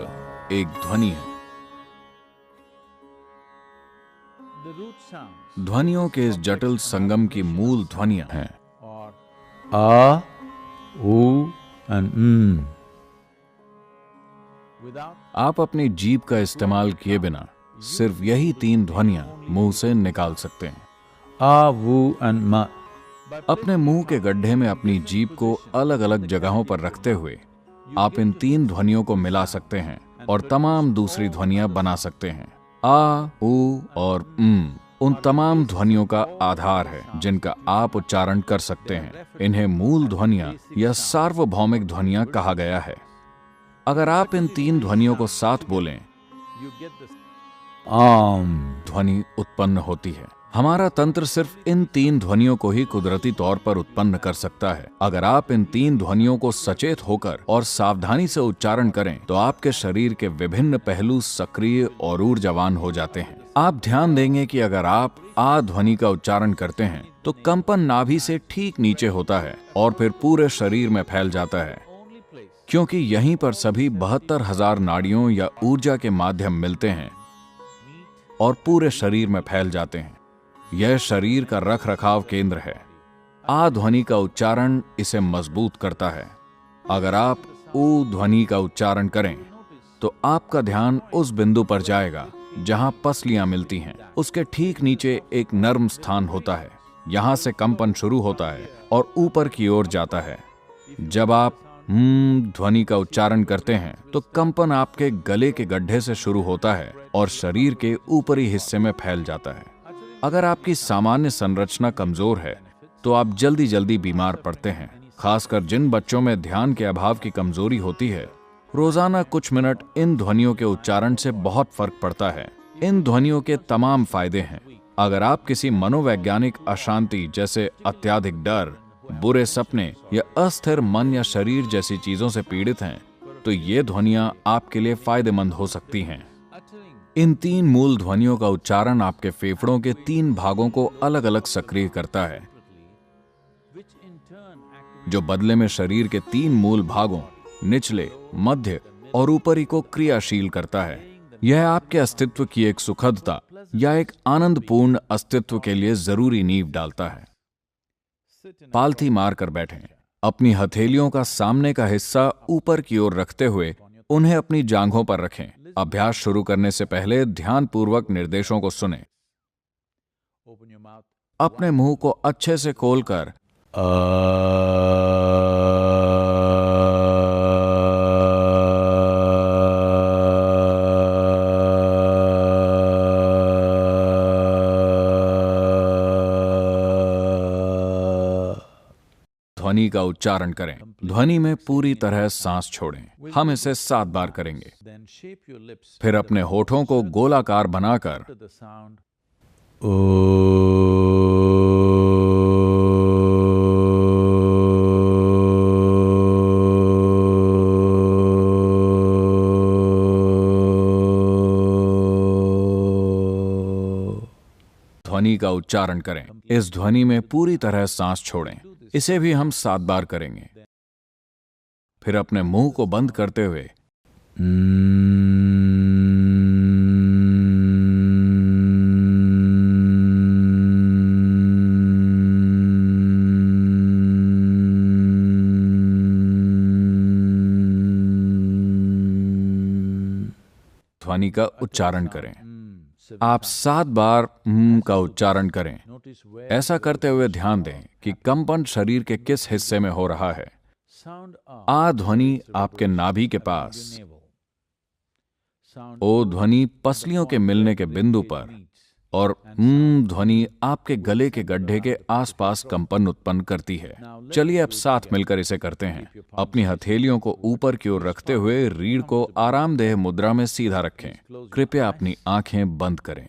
एक ध्वनि है। the root sounds ध्वनियों के इस जटिल संगम की मूल ध्वनियां हैं are a, u and without आप अपनी जीभ का इस्तेमाल किए बिना सिर्फ यही 3 ध्वनियां मुंह से निकाल सकते हैं। a, wu and ma. अपने मुंह के गड्ढे में अपनी जीभ को अलग अलग जगहों पर रखते हुए आप इन 3 ध्वनियों को मिला सकते हैं और तमाम दूसरी ध्वनियां बना सकते हैं। आ, उ और उन तमाम ध्वनियों का आधार है जिनका आप उच्चारण कर सकते हैं। इन्हें मूल ध्वनियां या सार्वभौमिक ध्वनियां कहा गया है। अगर आप इन 3 ध्वनियों को साथ बोलें, You get the ध्वनि उत्पन्न होती है। हमारा तंत्र सिर्फ इन 3 ध्वनियों को ही कुदरती तौर पर उत्पन्न कर सकता है। अगर आप इन 3 ध्वनियों को सचेत होकर और सावधानी से उच्चारण करें तो आपके शरीर के विभिन्न पहलू सक्रिय और ऊर्जावान हो जाते हैं। आप ध्यान देंगे कि अगर आप आ ध्वनि का उच्चारण करते हैं तो कंपन नाभि से ठीक नीचे होता है और फिर पूरे शरीर में फैल जाता है, only place क्योंकि यहीं पर सभी 72,000 नाड़ियों या ऊर्जा के माध्यम मिलते हैं और पूरे शरीर में फैल जाते हैं। यह शरीर का रख रखाव केंद्र है। आ ध्वनि का उच्चारण इसे मजबूत करता है। अगर आप ऊ ध्वनि का उच्चारण करें तो आपका ध्यान उस बिंदु पर जाएगा जहां पसलियां मिलती हैं। उसके ठीक नीचे एक नर्म स्थान होता है। यहां से कंपन शुरू होता है और ऊपर की ओर जाता है। जब आप ध्वनि का उच्चारण करते हैं तो कंपन आपके गले के गड्ढे से शुरू होता है और शरीर के ऊपरी हिस्से में फैल जाता है। अगर आपकी सामान्य संरचना कमजोर है तो आप जल्दी जल्दी बीमार पड़ते हैं, खासकर जिन बच्चों में ध्यान के अभाव की कमजोरी होती है। रोजाना कुछ मिनट इन ध्वनियों के उच्चारण से बहुत फर्क पड़ता है। इन ध्वनियों के तमाम फायदे हैं। अगर आप किसी मनोवैज्ञानिक अशांति जैसे अत्यधिक डर, बुरे सपने या अस्थिर मन या शरीर जैसी चीजों से पीड़ित हैं तो ये ध्वनियां आपके लिए फायदेमंद हो सकती हैं। इन 3 मूल ध्वनियों का उच्चारण आपके फेफड़ों के 3 भागों को अलग अलग सक्रिय करता है, जो बदले में शरीर के 3 मूल भागों निचले, मध्य और ऊपरी को क्रियाशील करता है। यह आपके अस्तित्व की एक सुखदता या एक आनंदपूर्ण अस्तित्व के लिए जरूरी नींव डालता है। पालथी मारकर बैठें। अपनी हथेलियों का सामने का हिस्सा ऊपर की ओर रखते हुए उन्हें अपनी जांघों पर रखें। अभ्यास शुरू करने से पहले ध्यानपूर्वक निर्देशों को सुनें। अपने मुंह को अच्छे से खोलकर ध्वनि का उच्चारण करें। ध्वनि में पूरी तरह सांस छोड़ें। हम इसे 7 बार करेंगे। फिर अपने होठों को गोलाकार बनाकर ध्वनि का उच्चारण करें। इस ध्वनि में पूरी तरह सांस छोड़ें। इसे भी हम 7 बार करेंगे। फिर अपने मुंह को बंद करते हुए ध्वनि का उच्चारण करें। आप 7 बार का उच्चारण करें। ऐसा करते हुए ध्यान दें कि कंपन शरीर के किस हिस्से में हो रहा है। आ ध्वनि आपके नाभि के पास, ओ ध्वनि पसलियों के मिलने के बिंदु पर और ध्वनि आपके गले के गड्ढे के आसपास कंपन उत्पन्न करती है। चलिए अब साथ मिलकर इसे करते हैं। अपनी हथेलियों को ऊपर की ओर रखते हुए रीढ़ को आरामदेह मुद्रा में सीधा रखें। कृपया अपनी आंखें बंद करें।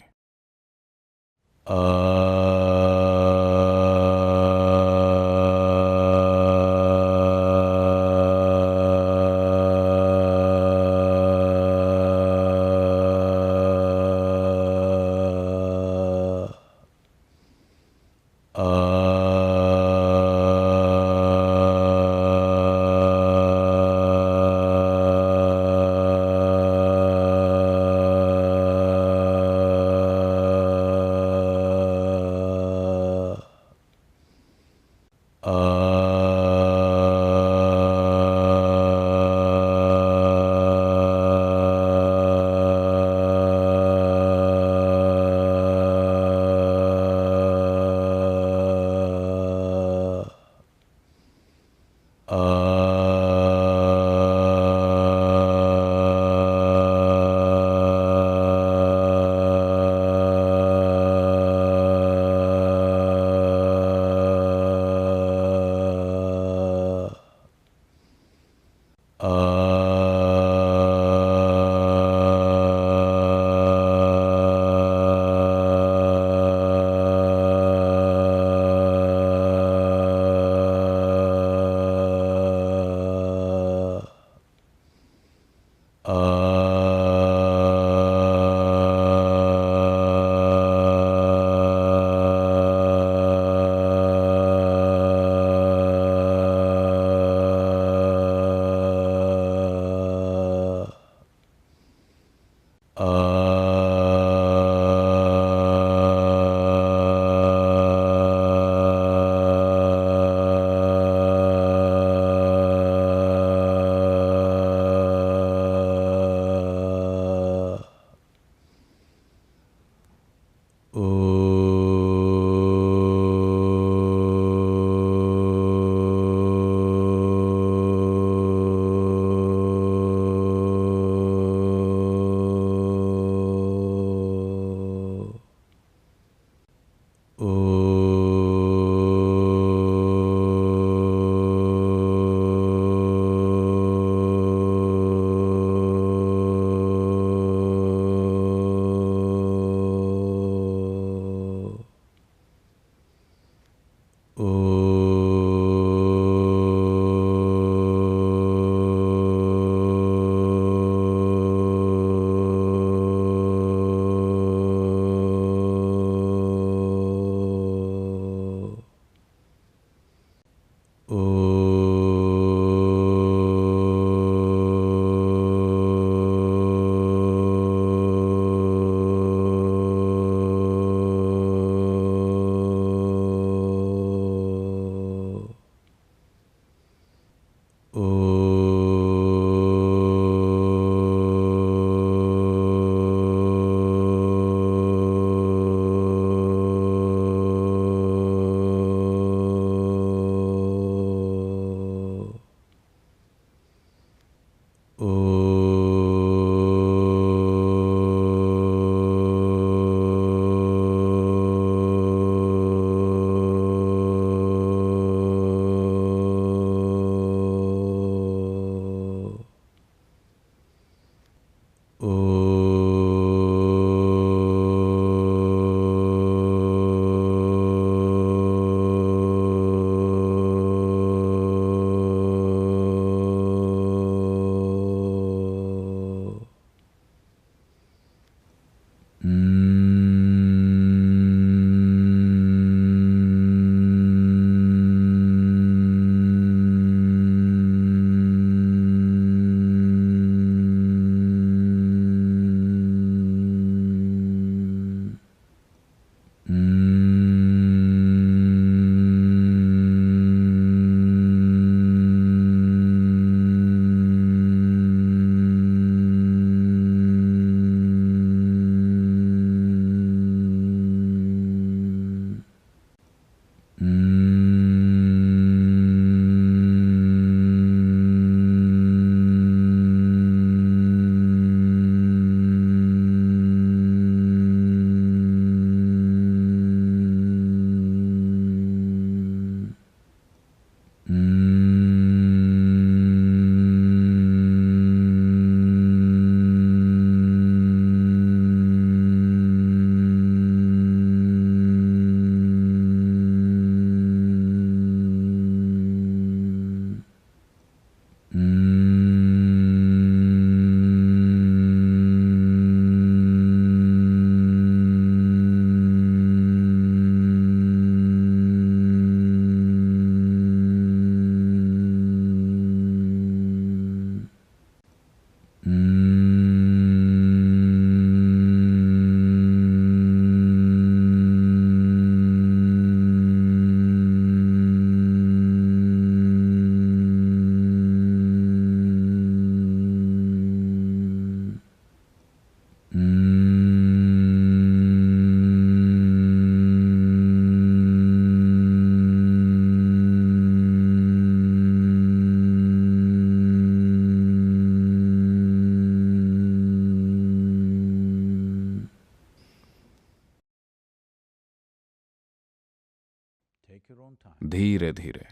धीरे धीरे,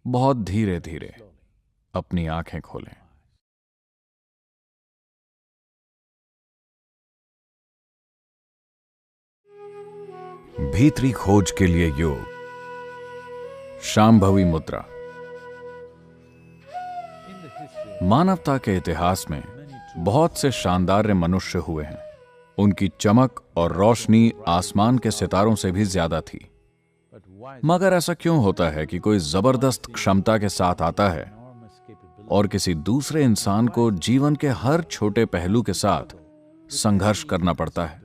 बहुत धीरे धीरे अपनी आंखें खोलें। भीतरी खोज के लिए योग। शांभवी मुद्रा। मानवता के इतिहास में बहुत से शानदार मनुष्य हुए हैं। उनकी चमक और रोशनी आसमान के सितारों से भी ज्यादा थी। मगर ऐसा क्यों होता है कि कोई जबरदस्त क्षमता के साथ आता है और किसी दूसरे इंसान को जीवन के हर छोटे पहलू के साथ संघर्ष करना पड़ता है?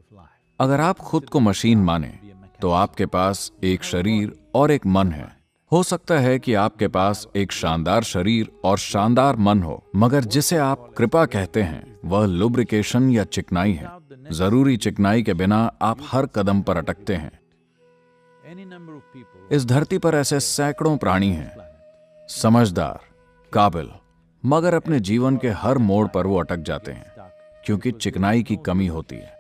अगर आप खुद को मशीन माने तो आपके पास एक शरीर और एक मन है। हो सकता है कि आपके पास एक शानदार शरीर और शानदार मन हो, मगर जिसे आप कृपा कहते हैं वह लुब्रिकेशन या चिकनाई है। जरूरी चिकनाई के बिना आप हर कदम पर अटकते हैं। इस धरती पर ऐसे सैकड़ों प्राणी हैं, समझदार, काबिल, मगर अपने जीवन के हर मोड़ पर वो अटक जाते हैं क्योंकि चिकनाई की कमी होती है।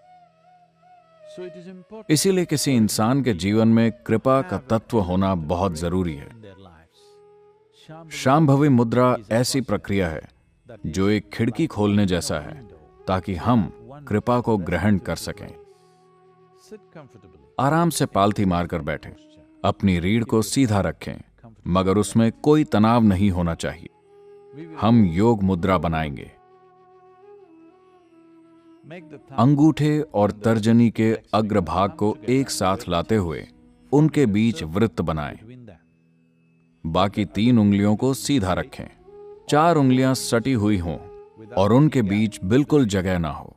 इसीलिए किसी इंसान के जीवन में कृपा का तत्व होना बहुत जरूरी है। शांभवी मुद्रा ऐसी प्रक्रिया है जो एक खिड़की खोलने जैसा है ताकि हम कृपा को ग्रहण कर सकें। आराम से पालथी मारकर बैठें, अपनी रीढ़ को सीधा रखें, मगर उसमें कोई तनाव नहीं होना चाहिए। हम योग मुद्रा बनाएंगे। अंगूठे और तर्जनी के अग्रभाग को एक साथ लाते हुए उनके बीच वृत्त बनाएं। बाकी 3 उंगलियों को सीधा रखें। 4 उंगलियां सटी हुई हों और उनके बीच बिल्कुल जगह ना हो।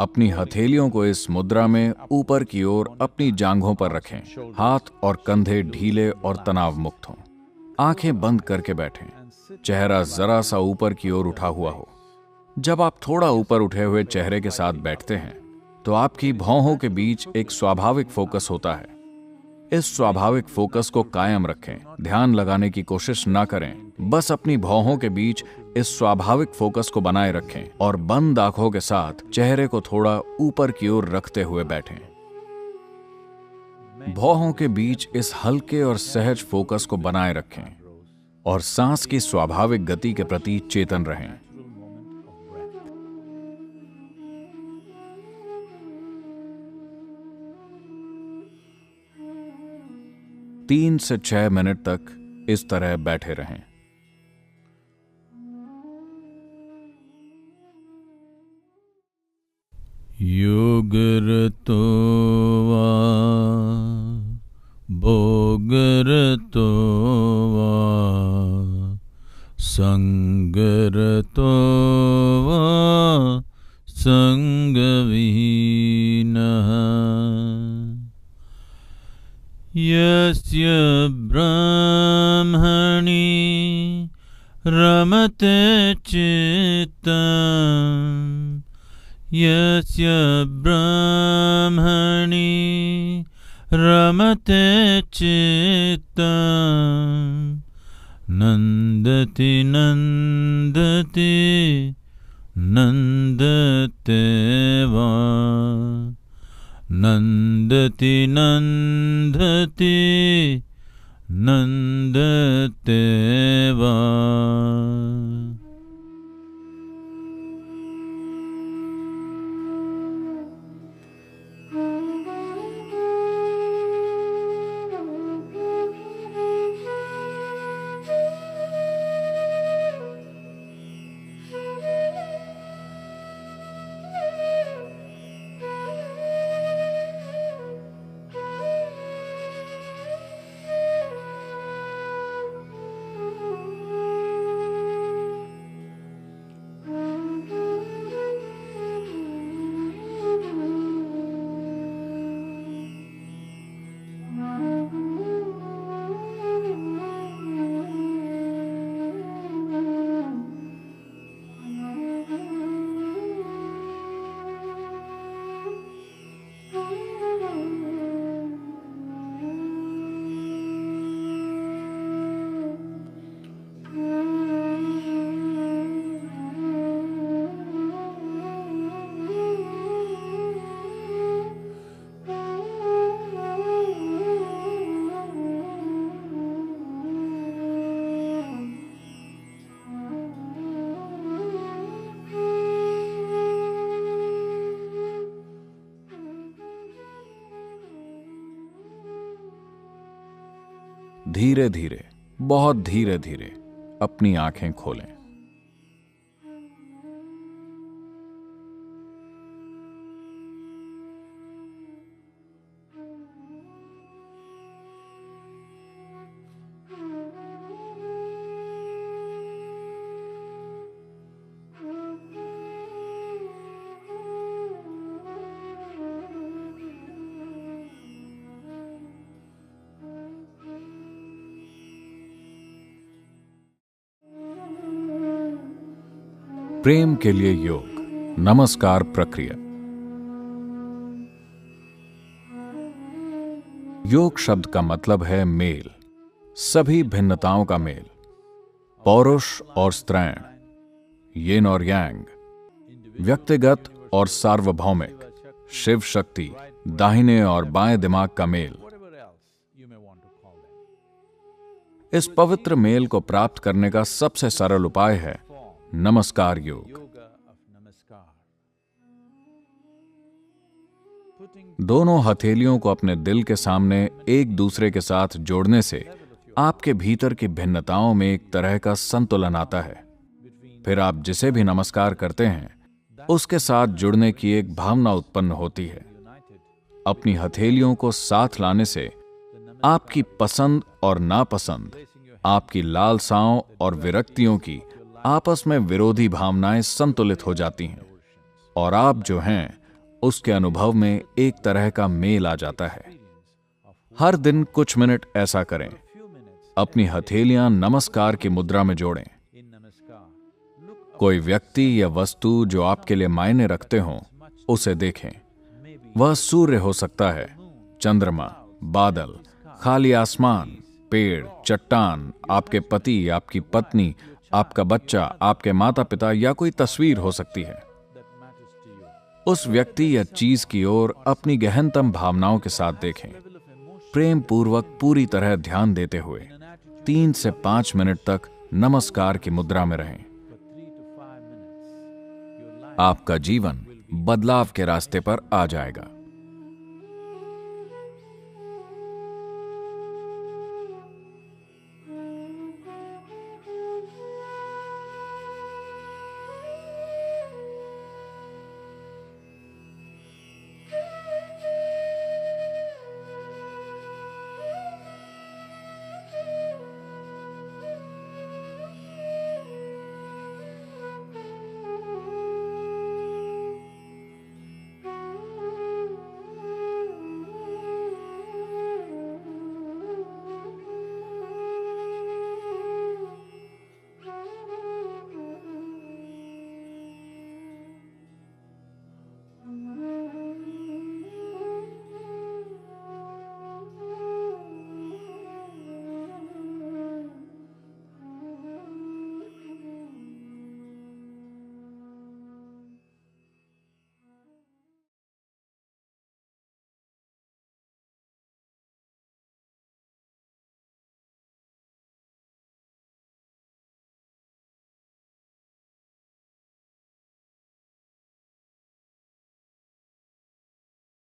अपनी हथेलियों को इस मुद्रा में ऊपर की ओर अपनी जांघों पर रखें। हाथ और कंधे ढीले और तनाव मुक्त हों। आंखें बंद करके बैठें। चेहरा जरा सा ऊपर की ओर उठा हुआ हो। जब आप थोड़ा ऊपर उठे हुए चेहरे के साथ बैठते हैं तो आपकी भौहों के बीच एक स्वाभाविक फोकस होता है। इस स्वाभाविक फोकस को कायम रखें। ध्यान लगाने की कोशिश ना करें, बस अपनी भौहों के बीच इस स्वाभाविक फोकस को बनाए रखें और बंद आंखों के साथ चेहरे को थोड़ा ऊपर की ओर रखते हुए बैठें। भौहों के बीच इस हल्के और सहज फोकस को बनाए रखें और सांस की स्वाभाविक गति के प्रति चेतन रहें। 3 से 6 मिनट तक इस तरह बैठे रहें। योगरतो वा भोगरतो वा संगरतो वा संगविहीनः यस्य ब्रह्मणि रमते चित्तम् यस्य ब्रह्मणि रमते चित्तम् नन्दति नन्दति नन्दते वा नन्दति नन्दति नन्दते वा। धीरे धीरे, बहुत धीरे धीरे अपनी आंखें खोलें। प्रेम के लिए योग, नमस्कार प्रक्रिया। योग शब्द का मतलब है मेल, सभी भिन्नताओं का मेल, पौरुष और स्त्रैण, येन और यांग, व्यक्तिगत और सार्वभौमिक, शिव शक्ति, दाहिने और बाएं दिमाग का मेल। इस पवित्र मेल को प्राप्त करने का सबसे सरल उपाय है नमस्कार योग। दोनों हथेलियों को अपने दिल के सामने एक दूसरे के साथ जोड़ने से आपके भीतर की भिन्नताओं में एक तरह का संतुलन आता है। फिर आप जिसे भी नमस्कार करते हैं उसके साथ जुड़ने की एक भावना उत्पन्न होती है। अपनी हथेलियों को साथ लाने से आपकी पसंद और नापसंद, आपकी लालसाओं और विरक्तियों की आपस में विरोधी भावनाएं संतुलित हो जाती हैं और आप जो हैं उसके अनुभव में एक तरह का मेल आ जाता है। हर दिन कुछ मिनट ऐसा करें। अपनी हथेलियां नमस्कार की मुद्रा में जोड़ें। कोई व्यक्ति या वस्तु जो आपके लिए मायने रखते हों उसे देखें। वह सूर्य हो सकता है, चंद्रमा, बादल, खाली आसमान, पेड़, चट्टान, आपके पति, आपकी पत्नी, आपका बच्चा, आपके माता पिता या कोई तस्वीर हो सकती है। उस व्यक्ति या चीज की ओर अपनी गहनतम भावनाओं के साथ देखें। प्रेम पूर्वक पूरी तरह ध्यान देते हुए 3 से 5 मिनट तक नमस्कार की मुद्रा में रहें। आपका जीवन बदलाव के रास्ते पर आ जाएगा।